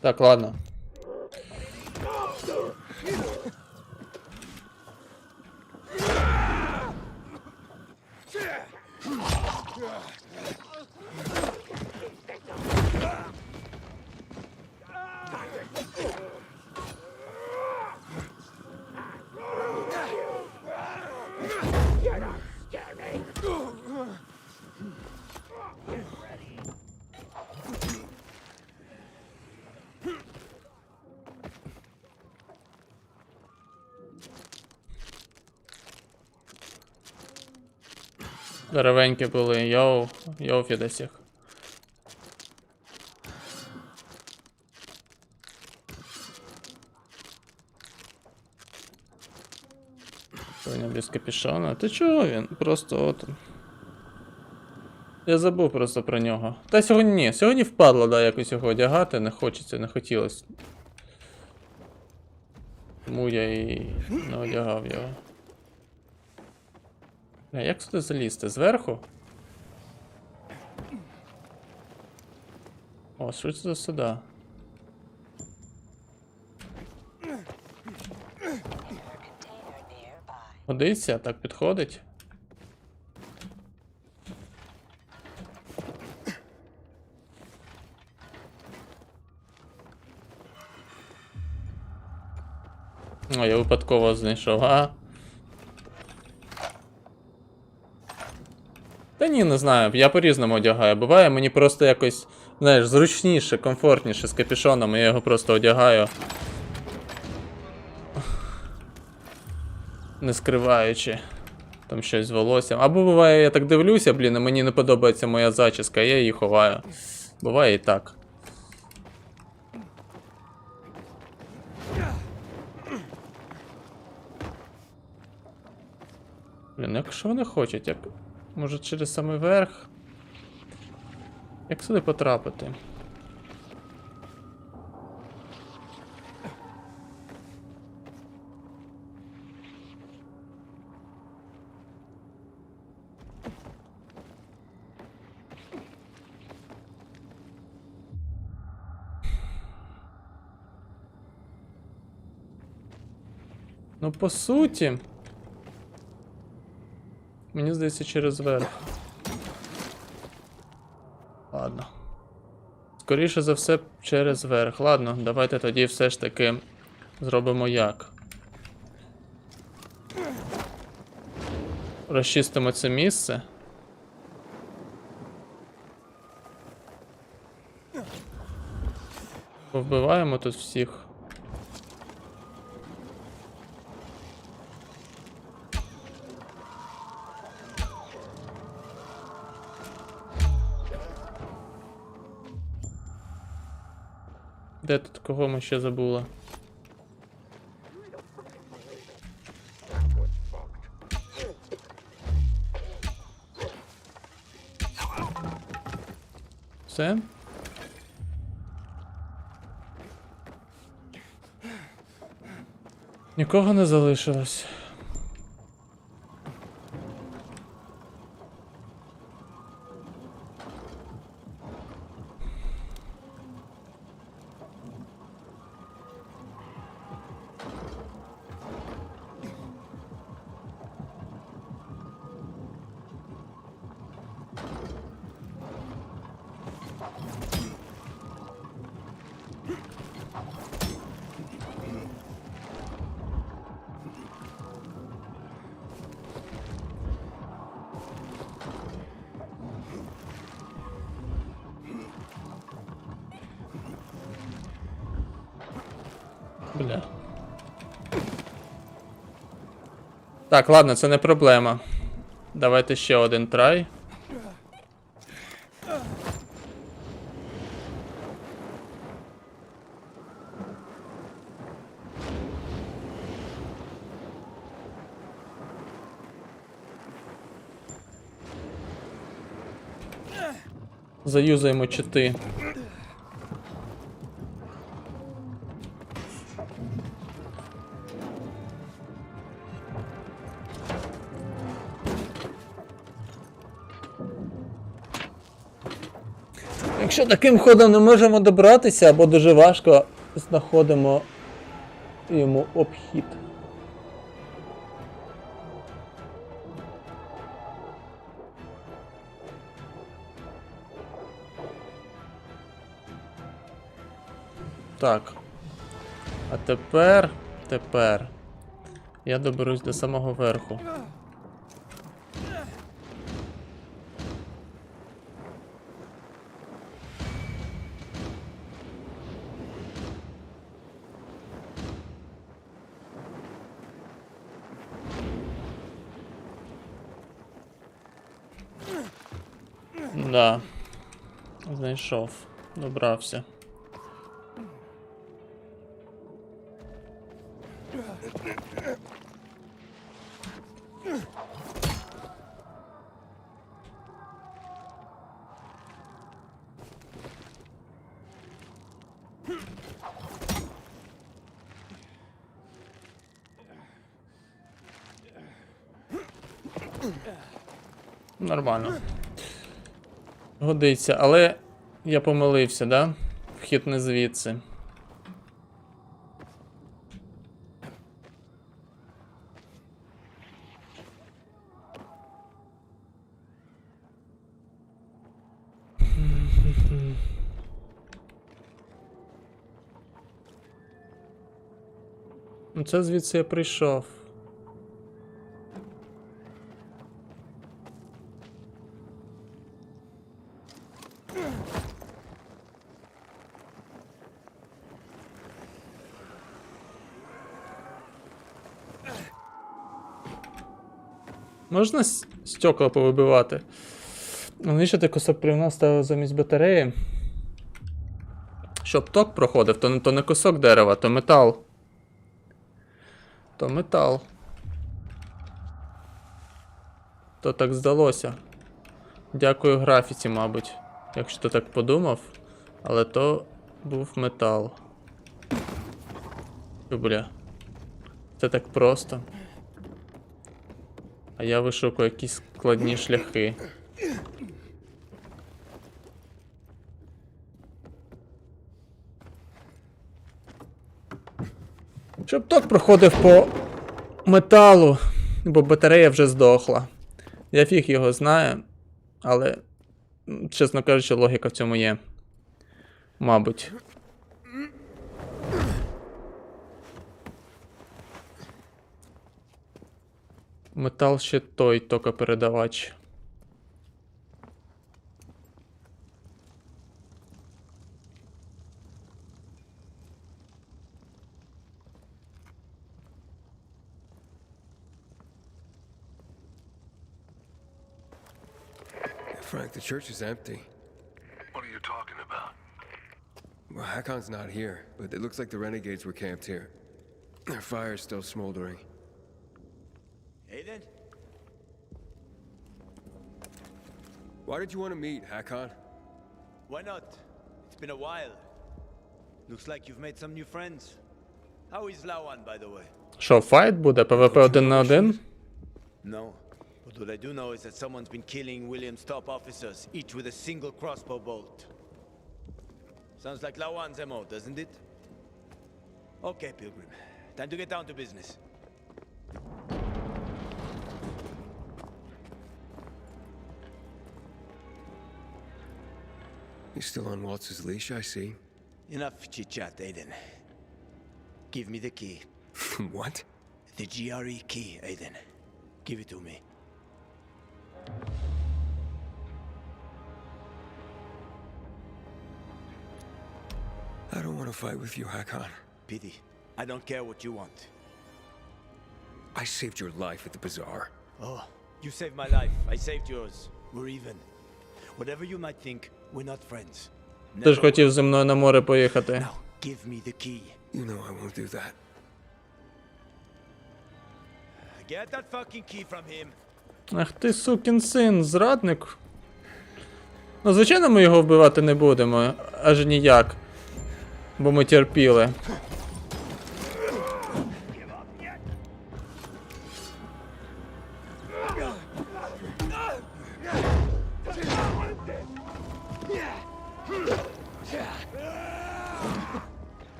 Так, ладно. Здоровенькі були. Йоу, Фідесіх. Сьогодні без капюшона. Ти чого він? Просто от. Я забув просто про нього. Та сьогодні ні. Сьогодні впадло, да, якось його одягати. Не хочеться, не хотілося. Тому я і не одягав його. А як сюди залізти? Зверху? О, що це за сюди? Годиться? Так підходить? О, я випадково знайшов, а? Та ні, не знаю, я по-різному одягаю. Буває, мені просто якось, знаєш, зручніше, комфортніше з капюшоном, і я його просто одягаю. Не скриваючи там щось з волоссям. Або буває, я так дивлюся, блін, і мені не подобається моя зачіска, я її ховаю. Буває і так. Блін, як що вони хочуть? Як... Може через самий верх? Як сюди потрапити? Ну, по суті... Мені здається, через верх. Ладно. Скоріше за все, через верх. Ладно, давайте тоді все ж таки зробимо як. Розчистимо це місце. Повбиваємо тут всіх. Де тут кого ми ще забули? Все? Нікого не залишилось. Бля. Так, ладно, це не проблема. Давайте ще один трай. Заюзаємо чити. Якщо таким ходом не можемо добратися, або дуже важко, знаходимо йому обхід. Так. А тепер я доберусь до самого верху. Да. Знайшов. Добрався. Нормально. Годиться, але я помилився, да? Вхід не звідси. Ну це звідси я прийшов. Можна стекла повибивати? Навіщо кусок бревна ставив замість батареї? Щоб ток проходив, то не кусок дерева, то метал. То метал. То так здалося. Дякую графіці, мабуть. Якщо ти так подумав. Але то був метал. Бля. Це так просто. А я вишукую якісь складні шляхи. Щоб ток проходив по металу, бо батарея вже здохла. Я фіг його знаю, але, чесно кажучи, логіка в цьому є. Мабуть. Метал ще той токопередавач. Frank, the church is empty. What are you talking about? Well, Hakon's not here, but it looks like the renegades were camped here. Their fire's still smoldering. Aiden? Why did you want to meet, Hakon? Why not? It's been a while. Looks like you've made some new friends. How is Lawan, by the way? Що, файт буде? ПВП 1 на 1? No. But what I do know is that someone's been killing William's top officers, each with a single crossbow bolt. Sounds like Lawan's MO, doesn't it? Okay, Pilgrim. Time to get down to business. He's still on Waltz's leash, I see. Enough chit-chat, Aiden. Give me the key. What? The GRE key, Aiden. Give it to me. I don't want to fight with you, Hakon. Pity. I don't care what you want. I saved your life at the bazaar. Oh, you saved my life. I saved yours. We're even. Whatever you might think, we're not friends. Ти ж хотів зі мною на море поїхати. Now, give me the key. You know I won't do that. Get that fucking key from him. Ах ти, сукін син, зрадник. Ну, звичайно, ми його вбивати не будемо, аж ніяк. Бо ми терпіли.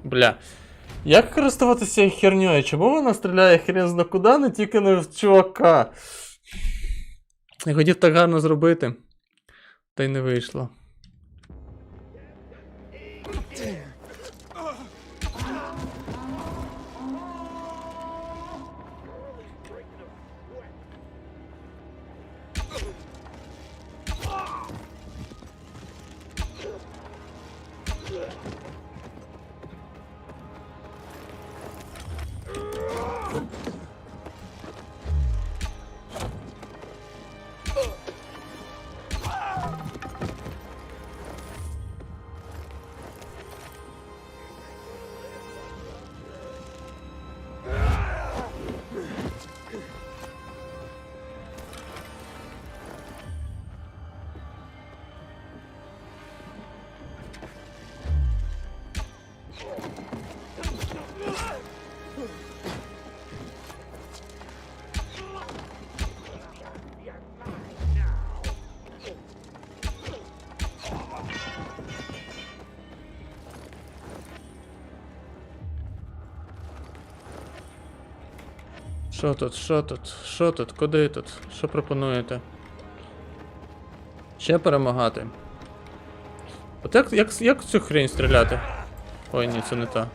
Бля. Як користуватися херньою? Чому вона стріляє хрен зна куди, не тільки не в чувака? Я хотів так гарно зробити. Та й не вийшло. Що тут? Що тут? Що тут? Куди тут? Що пропонуєте? Ще перемагати. От як в цю хрень стріляти? Ой, ні, це не та.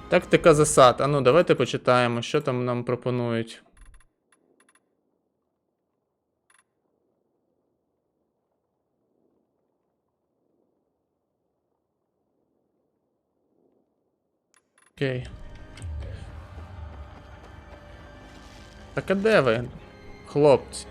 Тактика засад. А ну, давайте почитаємо, що там нам пропонують. Окей. Так а де ви, хлопці?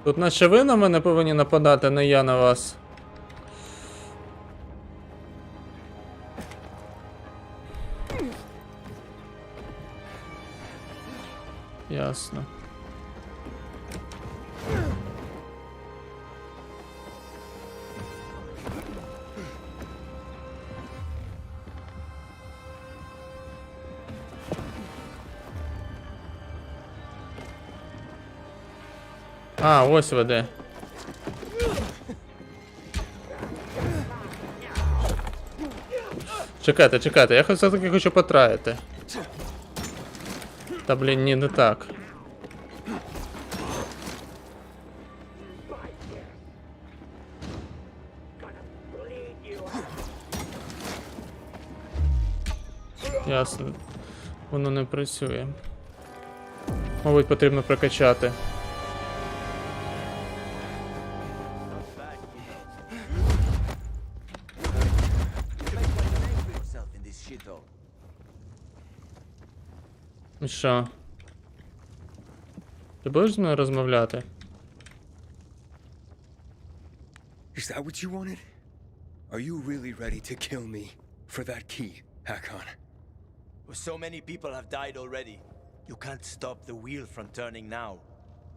Тут наче ви на мене повинні нападати, не я на вас. Ясно. А, ось ви де. Чекайте, чекайте, я все-таки хочу потраїти. Та блін, ні, не так. Ясно. Воно не працює. Мабуть, потрібно прокачати. І що? Ти будеш зі мною розмовляти? Is that what you wanted? Are you really ready to kill me for that key, Hakon? Well, so many people have died already. You can't stop the wheel from turning now.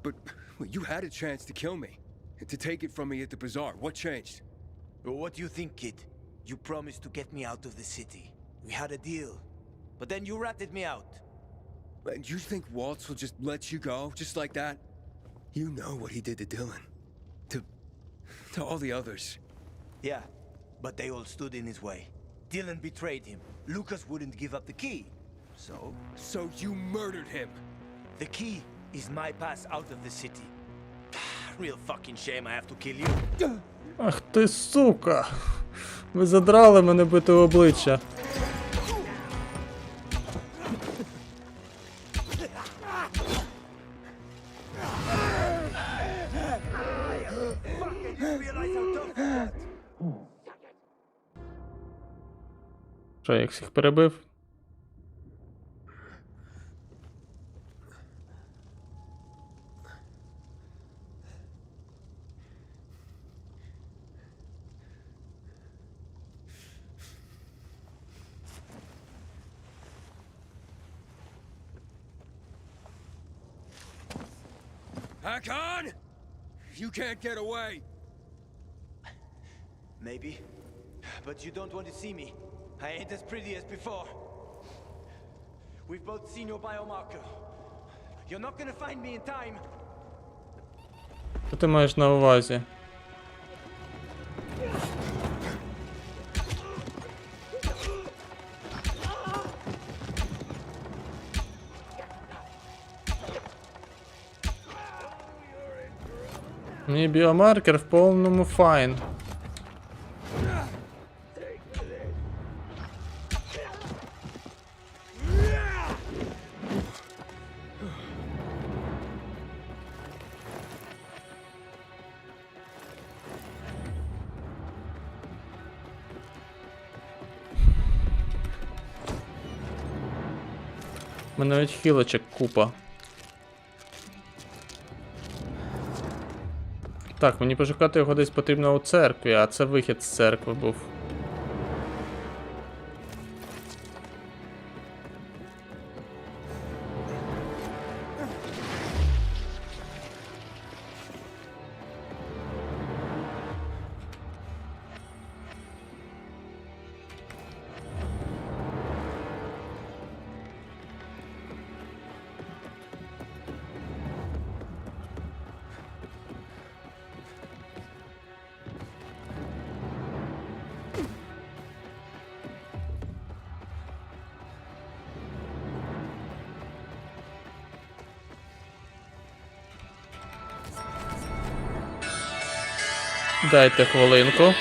But well, you had a chance to kill me. To take it from me at the bazaar. What changed? Well, what do you think, kid? You promised to get me out of the city. We had a deal. But then you ratted me out. And you think Waltz will just let you go, just like that? You know what he did to Dylan. To all the others. Yeah, but they all stood in his way. Dylan betrayed him. Lucas wouldn't give up the key. So you murdered him. The key is my pass out of the city. Real fucking shame I have to kill you. Ах ти, сука! Ви задрали мене бити в обличчя. Що, я всіх перебив? Hakon! You can't get away! Maybe. But you don't want to see me. I ain't as pretty as before. We've both seen your biomarker. You're not gonna find me in time. Що ти маєш на увазі? Мій біомаркер в повному файн. У мене навіть хілочок купа. Так, мені пошукати його десь потрібно у церкві, а це вихід з церкви був. Дайте хвилинку.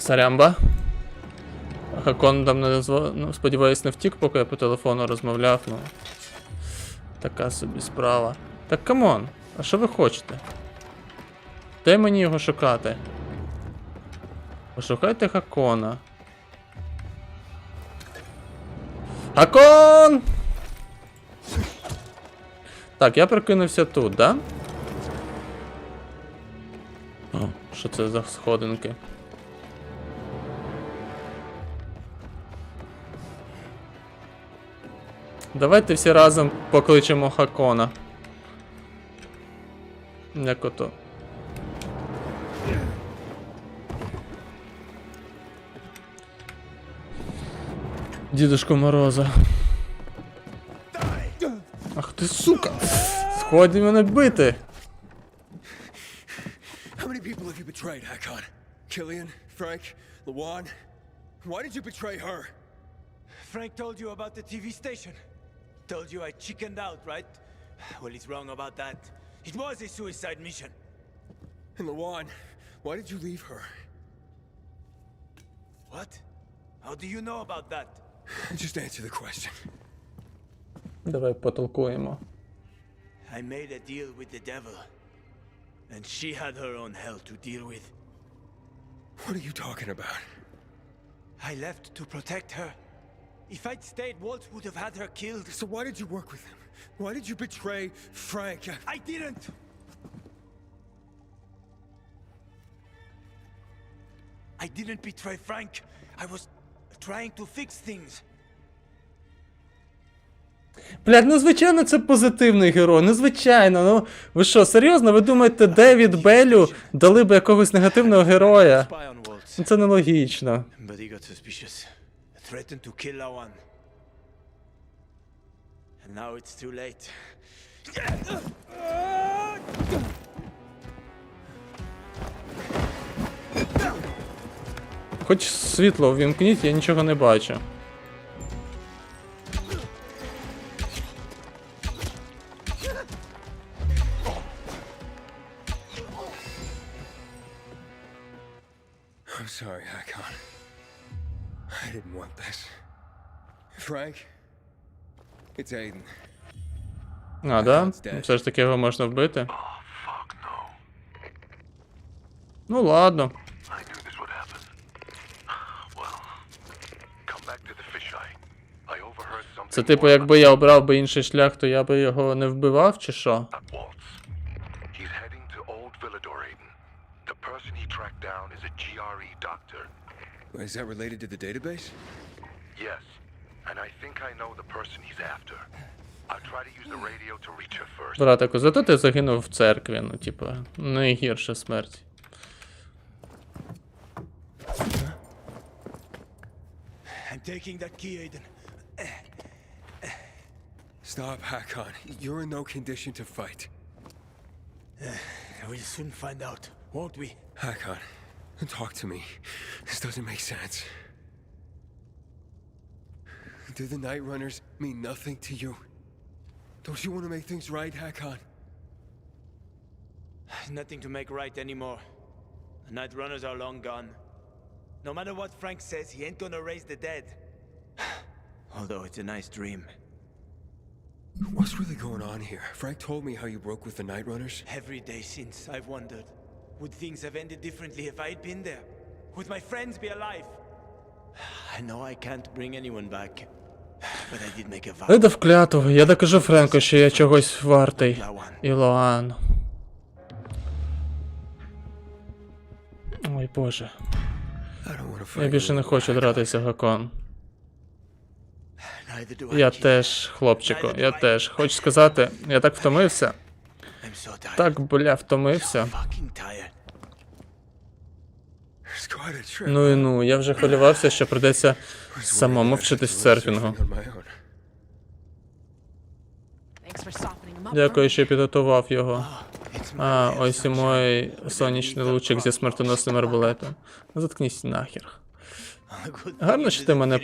Сарямба. Хакон там не ну, сподіваюсь, не втік, поки я по телефону розмовляв, ну. Така собі справа. Так камон, а що ви хочете? Де мені його шукати? Пошукайте Хакона. Хакон! Так, я прикинувся тут, да? О, що це за сходинки? Давайте всі разом покличемо Хакона. Як ото. Дідушку Мороза. Ах ти сука! Сході мене бити! How many people have you betrayed, Hakon? Killian, Frank, Lawan? Why did you betray her? Frank told you about the TV station. Told you I chickened out, right? Well, he's wrong about that. It was a suicide mission. And Lawan, why did you leave her? What? How do you know about that? Just answer the question. Давай потолкуємо. I made a deal with the devil. And she had her own hell to deal with. What are you talking about? I left to protect her. If I'd stayed, Walt would have had her killed. So why did you work with him? Why did you betray Frank? I didn't! I didn't betray Frank. I was trying to fix things. Блядь, ну звичайно це позитивний герой, ну звичайно, ну ви що, серйозно? Ви думаєте, Девід Беллю дали б якогось негативного героя? Spy on Walt. Ну це нелогічно. But he got suspicious. Threatened to kill Lawan. And now it's too late. Хоч світло ввімкніть, я нічого не бачу. I'm sorry, Hakon. I didn't want this. Frank? It's Aiden. А, да? Все ж таки його можна вбити. Oh, fuck no. Ну ладно. I knew this would happen. Well, come back to the fisheye. I overheard something. Це типу, якби я обрав би інший шлях, то я би його не вбивав, чи що? At Waltz. He's heading to Old Villador, Aiden. The person he tracked down is a GRE doctor. Is that related to the database? Yes, and I think I know the person he's after. I'll try to use the radio to reach her first. Братику, зато ти загинув в церкві, ну типу, найгірша смерть. I'm taking that key, Aiden. Stop, Hakon. You're in no condition to fight. We'll soon find out, won't we? Hakon, talk to me. This doesn't make sense. Do the Night Runners mean nothing to you? Don't you want to make things right, Hakon? Nothing to make right anymore. The Night Runners are long gone. No matter what Frank says, he ain't gonna raise the dead. Although it's a nice dream. What's really going on here? Frank told me how you broke with the Night Runners. Every day since, I've wondered, would things have ended differently if I had been there? Would my friends be alive? I know I can't bring anyone back, but I did make a vow. Видав клятву, я докажу Френку, що я чогось вартий. І Лоан. Ой боже. Я більше не хочу дратися, Гакон. Я теж, хлопчику, я теж. Хочу сказати, я так втомився. Так, бля, втомився. Ну і ну, я вже хвилювався, що придеться самому вчитись серфінгу. Дякую, що підготував його. А, ось і мой сонячний лучик зі смертоносним арбалетом. Заткнись нахер. Гарно, що ти мене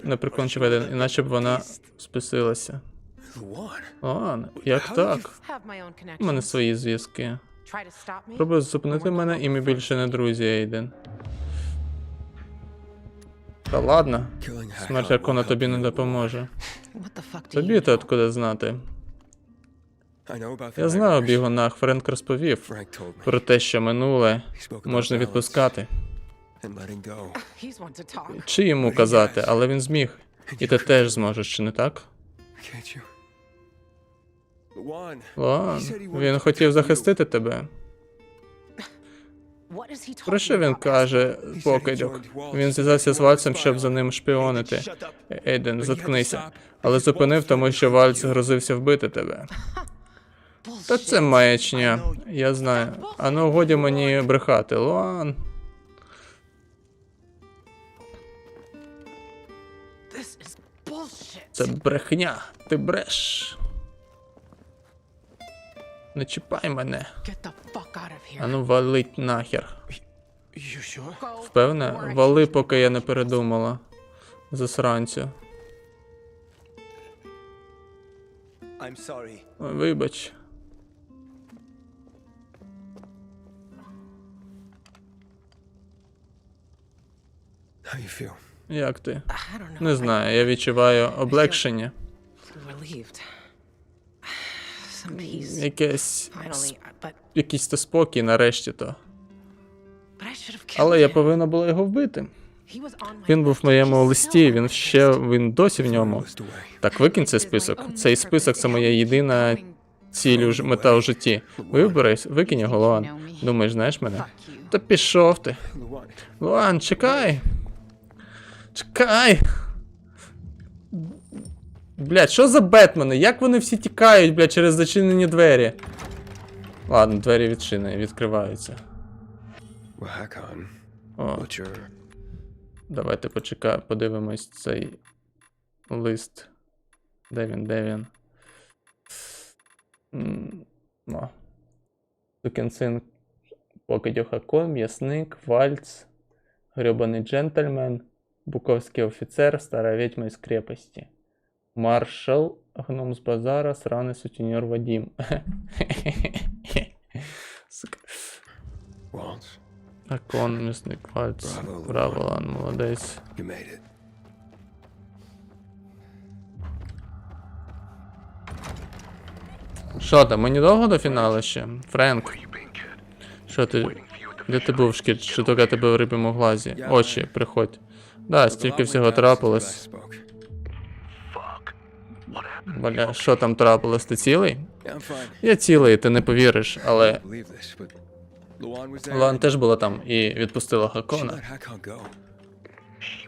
не прикончив, Еден, іначе б вона списилася. Лоан, як так? У мене свої зв'язки. Пробуй зупинити мене, і ми більше не друзі, Ейден. Та ладно, смерть Аркона тобі не допоможе. Тобі-то откуда знати? Я знаю об бігунах, Френк розповів про те, що минуле можна відпускати. Чи йому казати, але він зміг. І ти теж зможеш, чи не так? Лоан, він хотів захистити тебе. Про що він каже, покидьок? Він зв'язався з Вальцем, щоб за ним шпіонити. Ейден, заткнися. Але зупинив, тому що Вальц грозився вбити тебе. Та це маячня, я знаю. А ну годі мені брехати, Лоан. Це брехня, ти бреш. Не чіпай мене. А ну валить нахер. Впевне? Вали, поки я не передумала. Засранцю. Вибач. Як ти? Не знаю, я відчуваю облегшення. Якийсь то спокій нарешті-то. Але я повинна була його вбити. Він був в моєму листі, він досі в ньому. Так, викинь цей список. Цей список — це моя єдина мета у житті. Виберись, викинь його, Лоан. Думаєш, знаєш мене? Та пішов ти. Лоан, чекай. Чекай. Блядь, що за Бетмени? Як вони всі тікають, блядь, через зачинені двері? Ладно, двері відкриваються. О. Давайте подивимось цей лист. Де він? Сукінсин, покидьох Хакон, м'ясник, Вальц, грьобаний джентльмен, буковський офіцер, стара відьма із крепості. Маршал, гном з базара, сраний сутенер Вадим. Хакон, м'ясник, Вальц. Браво, Лан, молодець. Що там, мені довго до фіналу ще? Френк. Що ти? Де ти був, шкіт? Що таке тебе в риб'єму глазі? Очі, приходь. Да, стільки всього трапилось. Бля, що там трапилось? Ти цілий? Я цілий, ти не повіриш, але... Лоан теж була там і відпустила Хакона.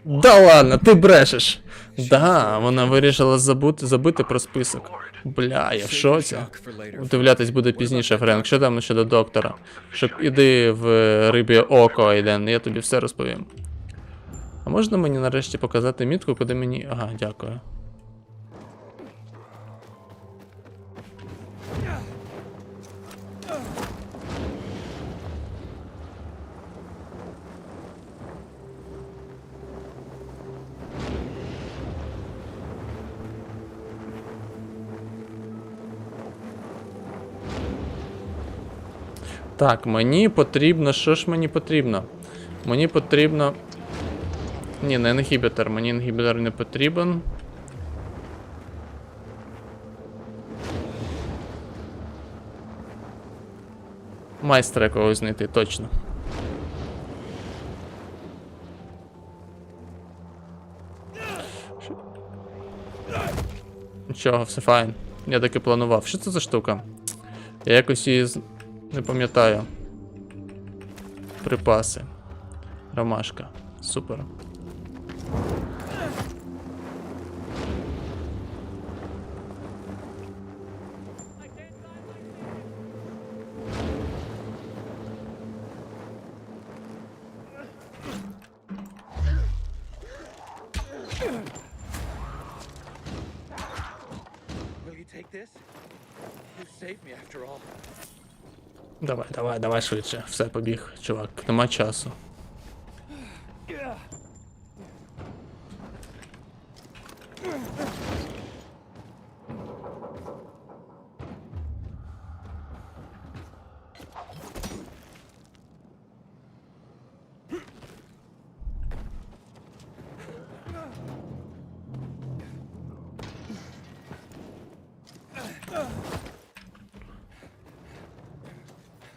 Да ладно, ти брешеш! Да, вона вирішила забути про список. Бля, я в шоці. Удивлятись буде пізніше, Френк. Що там щодо доктора? Іди в риб'є око, Ейден, я тобі все розповім. А можна мені нарешті показати мітку, куди мені... Ага, дякую. Так, мені потрібно... Що ж мені потрібно? Мені потрібно... Ні, не інгібітор. Мені інгібітор не потрібен. Майстра якогось знайти, точно. Нічого, все файн. Я таки планував. Що це за штука? Я якось її не пам'ятаю. Припаси. Ромашка. Супер. Давай швидше. Все, побіг, чувак. Нема часу.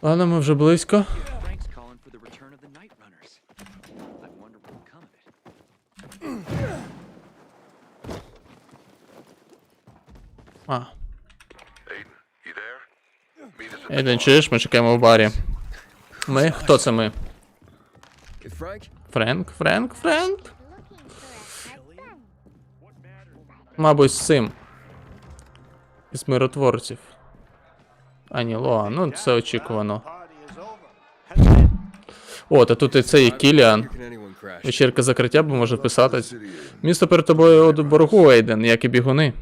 Ладно, ми вже близько. Frank's calling for the return of the Night Runners. I wonder what will come of it. А. Aiden, you there? Meet us at Ейден, чуєш, ми чекаємо в барі. Ми? Хто це ми? Frank? Френк? Мабуть, з цим. Із миротворців. А ні, Лоа, ну це очікувано. О, та тут і це є Кіліан. Can anyone crash? Вечірка закриття, бо може вписатись. Місто перед тобою у боргу, Ейден, як і бігуни.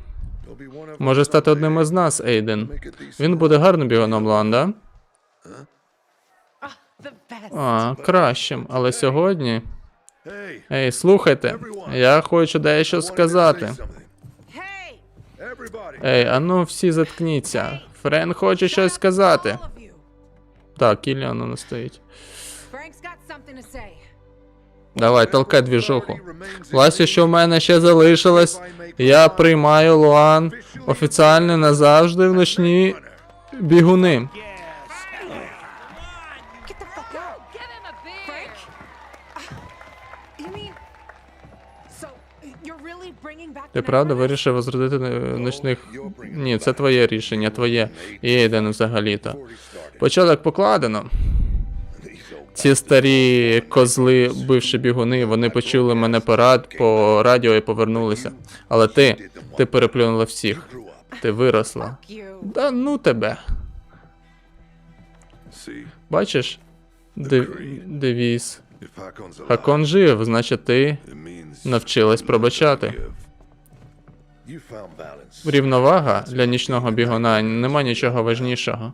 Може стати одним із нас, Ейден. Він буде гарним бігуном, Лоан, да? The best. А, кращим. Але сьогодні... Ей, слухайте, я хочу дещо сказати. Hey! Ей, ану всі заткніться. Френ хоче щось сказати. All of you. Так, Кіліан воно стоїть. Frank's got something to say. Давай, толкай двіжуху. Власне, що в мене ще залишилось, я приймаю Луан офіціально назавжди в ночні бігуни. Get the fuck out. Give him a beer. Frank? You mean... So, you're really bringing back Ти the правда Night Runners? вирішив возродити ночних... Ні, це твоє рішення, твоє. І Ейден взагалі-то. Початок покладено. Ці старі козли, бивші бігуни, вони почули мене по радіо і повернулися. Але ти переплюнула всіх. Ти виросла. You. Да ну тебе. Бачиш? Девіз. Хакон жив, значить ти навчилась пробачати. Рівновага для нічного бігуна, нема нічого важнішого.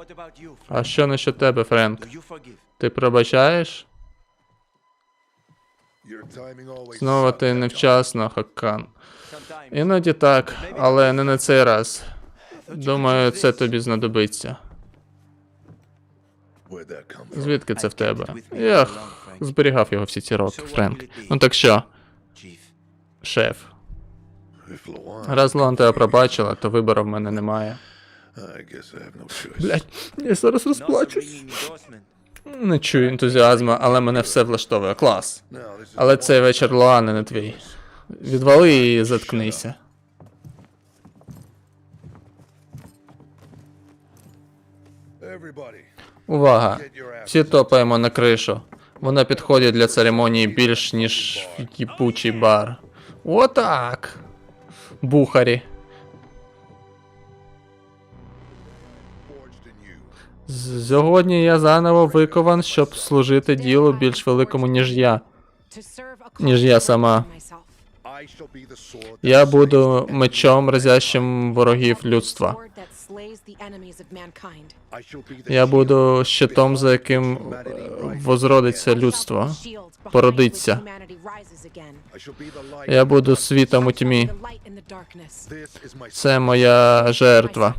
What about you? А що насчет тебе, Френк? Do you forgive? Ти пробачаєш? Знову ти невчасно, Хакан. Sometimes. Іноді так, але не на цей раз. Думаю, це тобі знадобиться. Звідки це в тебе? Я зберігав його всі ці роки, Френк. Ну так що, Chief. шеф? Раз Лон тебе пробачила, то вибору в мене немає. Блять, я зараз розплачусь. Ringing endorsement. Не чую ентузіазму, але мене все влаштовує. Клас. Але цей вечір Луани не твій. Відвали і заткнися. Увага! Всі топаємо на кришу. Вона підходить для церемонії більш ніж їбучий бар. Отак! Бухарі. Сьогодні я заново викован, щоб служити ділу більш великому, ніж я. To serve a Ніж я cause сама. greater than myself. Я буду мечом, разящим ворогів людства. Sword that slays the enemies of mankind. Я буду щитом, за яким возродиться людство, породиться. Я буду світом у тьмі. Це моя жертва.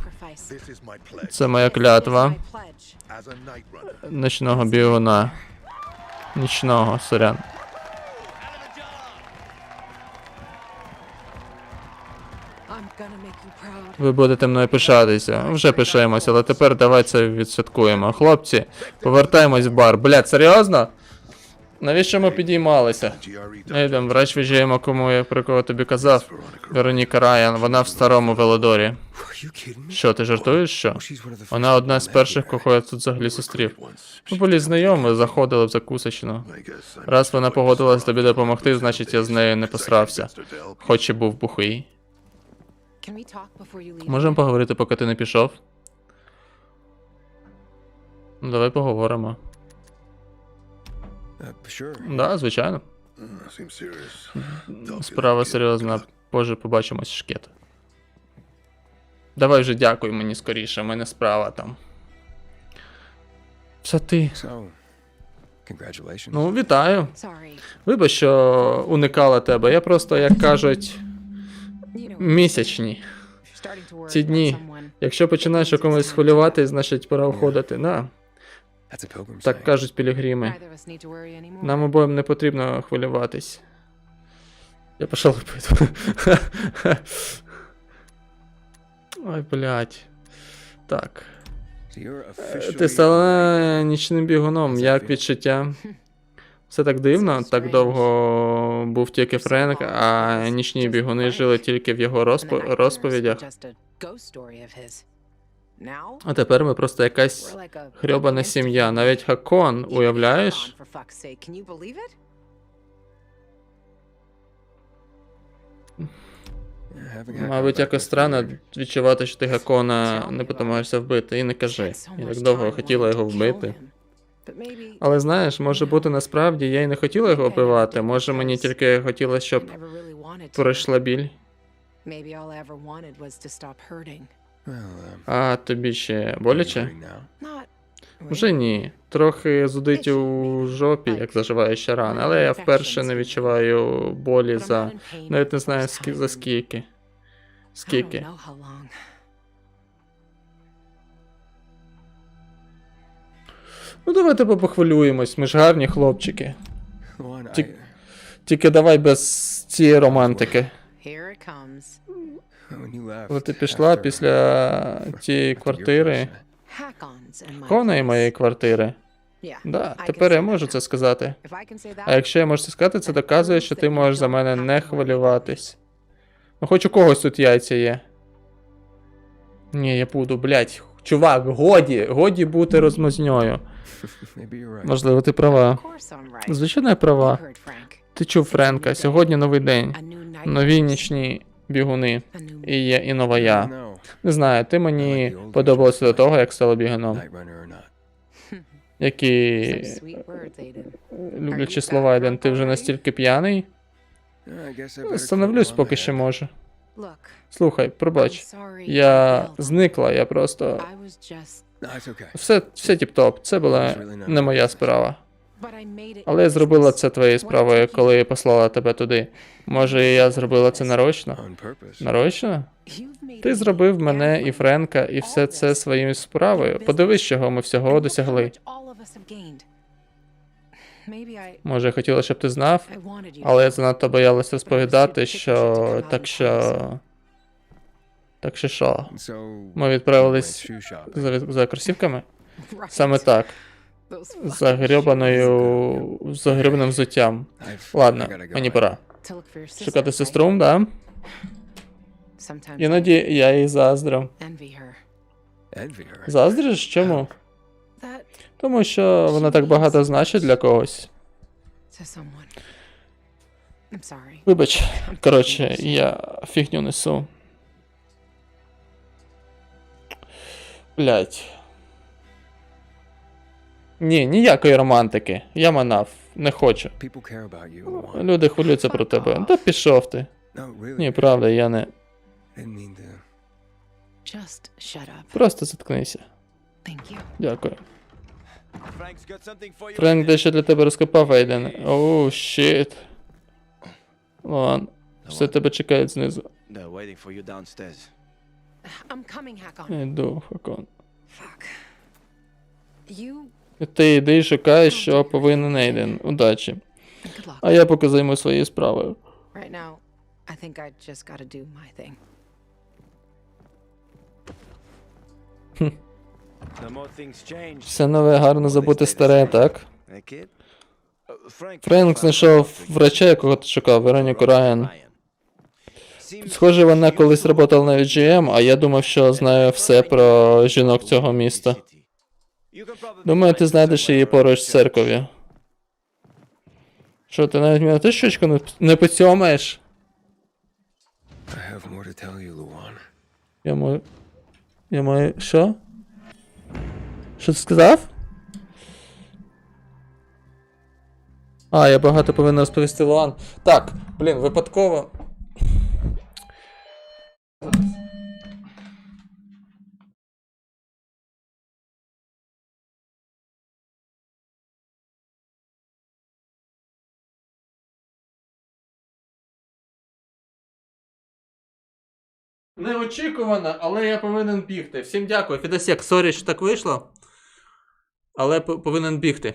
Це моя клятва ночного бігуна. Нічного, сорян. I'm gonna make you proud. Ви будете мною пишатися. Вже пишаємося, але тепер давай це відсвяткуємо. Хлопці, повертаємось в бар. Блядь, серйозно? Навіщо ми підіймалися? Ейден, врач виїжджаємо, кому я про кого тобі казав. Вероніка Райан, вона в старому Велодорі. Що, ти жартуєш, що? Вона одна з перших, кого я тут взагалі зустрів. Ми були знайомі, заходили в закусочну. Раз вона погодилась тобі допомогти, значить я з нею не посрався. Хоч і був бухий. Can we talk before you leave? Можемо поговорити, поки ти не пішов? Ну, давай поговоримо. Да, звичайно. Справа серйозна. Боже, побачимось, шкет. Давай вже дякуй мені скоріше, в мене справа там. Все ти. Ну, вітаю. Sorry. Вибач, що уникала тебе. Я просто, як кажуть, You know, місячні. starting to worry Ці about дні. someone. Якщо починаєш у комусь хвилювати, значить пора уходити. Да. Так кажуть пілігрими. Neither of us need to worry anymore. Нам обоїм не потрібно хвилюватись. Я пішов пити. Ой, блядь. Так. Ти стала нічним бігуном, як відчуття? Все так дивно, так довго був тільки Френк, а нічні бігуни жили тільки в його And the nightmares were розповідях. just a ghost story of his. Now, А тепер ми просто якась we're like a грьобана fucking сім'я. institution. Навіть Хакон, Even уявляєш? Hakon, for fuck's sake. Can you believe it? Мабуть, якось странно відчувати, що ти Гакона не намагаєшся вбити. І не кажи. Я так довго хотіла його вбити. Але знаєш, може бути насправді я й не хотіла його вбивати. Може мені тільки хотілося, щоб пройшла біль. Maybe all I ever wanted was to stop hurting. А тобі ще боляче? Not Вже ні. Трохи зудить у жопі, як заживає ще рана, але я вперше не відчуваю болі за... Навіть не знаю за скільки. I don't Скільки. know how long. Ну давайте похвилюємось, ми ж гарні хлопчики. Тільки давай без цієї романтики. Here it comes. Коли ти пішла після тієї квартири, Hakons and my Хакона і place. моєї квартири. Yeah, Да, I can тепер say я that можу now. це сказати. If I can say that, А якщо я можу це сказати, це доказує, що ти можеш за мене не хвилюватись. Ну хоч у когось тут яйця є. Ні, я буду, блядь. Чувак, годі бути розмазньою. Можливо, ти права. of course I'm right. Звичайно, я права. You heard Frank. Ти чув Френка, сьогодні новий день. A new night. Нові нічні бігуни. A new І є і нова я. Не знаю, ти мені подобалося до того, як стала бігуном. Які Some sweet words, Aiden. люблячі слова, Ейден, ти вже настільки п'яний? Становлюсь поки що можу. Look, Слухай, I'm пробач. sorry. Я I failed. зникла, я просто... I was just, Все тіп-топ, це була не моя справа. but I made it. Але я зробила це твоєю справою, коли я послала тебе туди. Може, я зробила це нарочно? Нарочно? You've made Ти it зробив мене and і Френка, і все це своєю справою. Подивись, чого ми всього look how досягли. much all of us have gained. Maybe I Може, я хотіла, щоб ти знав, wanted you. але я занадто боялась розповідати, що... Так що що? Ми відправились за кросівками? Right. Саме так. Those Загребаним взуттям. Ладно, мені пора. to look for your sister, Шукати right? сестру, да? Sometimes I Іноді я їй заздрю. envy her. Заздриш? Чому? That Тому що вона так багато значить для когось. to someone. I'm sorry. Вибач, коротше, я фігню несу. Блять. Ні, ніякої романтики. Я манав. Не хочу. Люди хвилюються про тебе. Та пішов ти. Ні, правда, я не. Just shut up. Просто заткнися. Thank you. Дякую. Frank's got something for you. Френк дещо для тебе розкопав, Ейден. Оу, щит. Ладно. Все тебе чекає знизу. They're waiting for you downstairs. I'm coming, Hakon. Іду, Хакон. Fuck. You Ти йди і шукай, що повинен Ейден. Удачі. good luck. А я поки займу своєю справою. Right now, I think I just gotta do my thing. The more things change, Все нове гарно забути старе, так? eh, kid? Frank Френк знайшов врача, якого ти шукав, Вероніку Райан. Схоже, вона колись працювала на VGM, а я думав, що знаю все про жінок цього міста. Думаю, ти знайдеш її поруч з церков'ю. Що, ти навіть мене теж щучку не поцьомаєш? I have more to tell you, Luan. Я маю... Що? Що ти сказав? А, я багато повинен розповісти Луан. Так, блін, випадково. Неочікувано, але я повинен бігти. Всім дякую. Фідосек, сорі, що так вийшло. Але повинен бігти.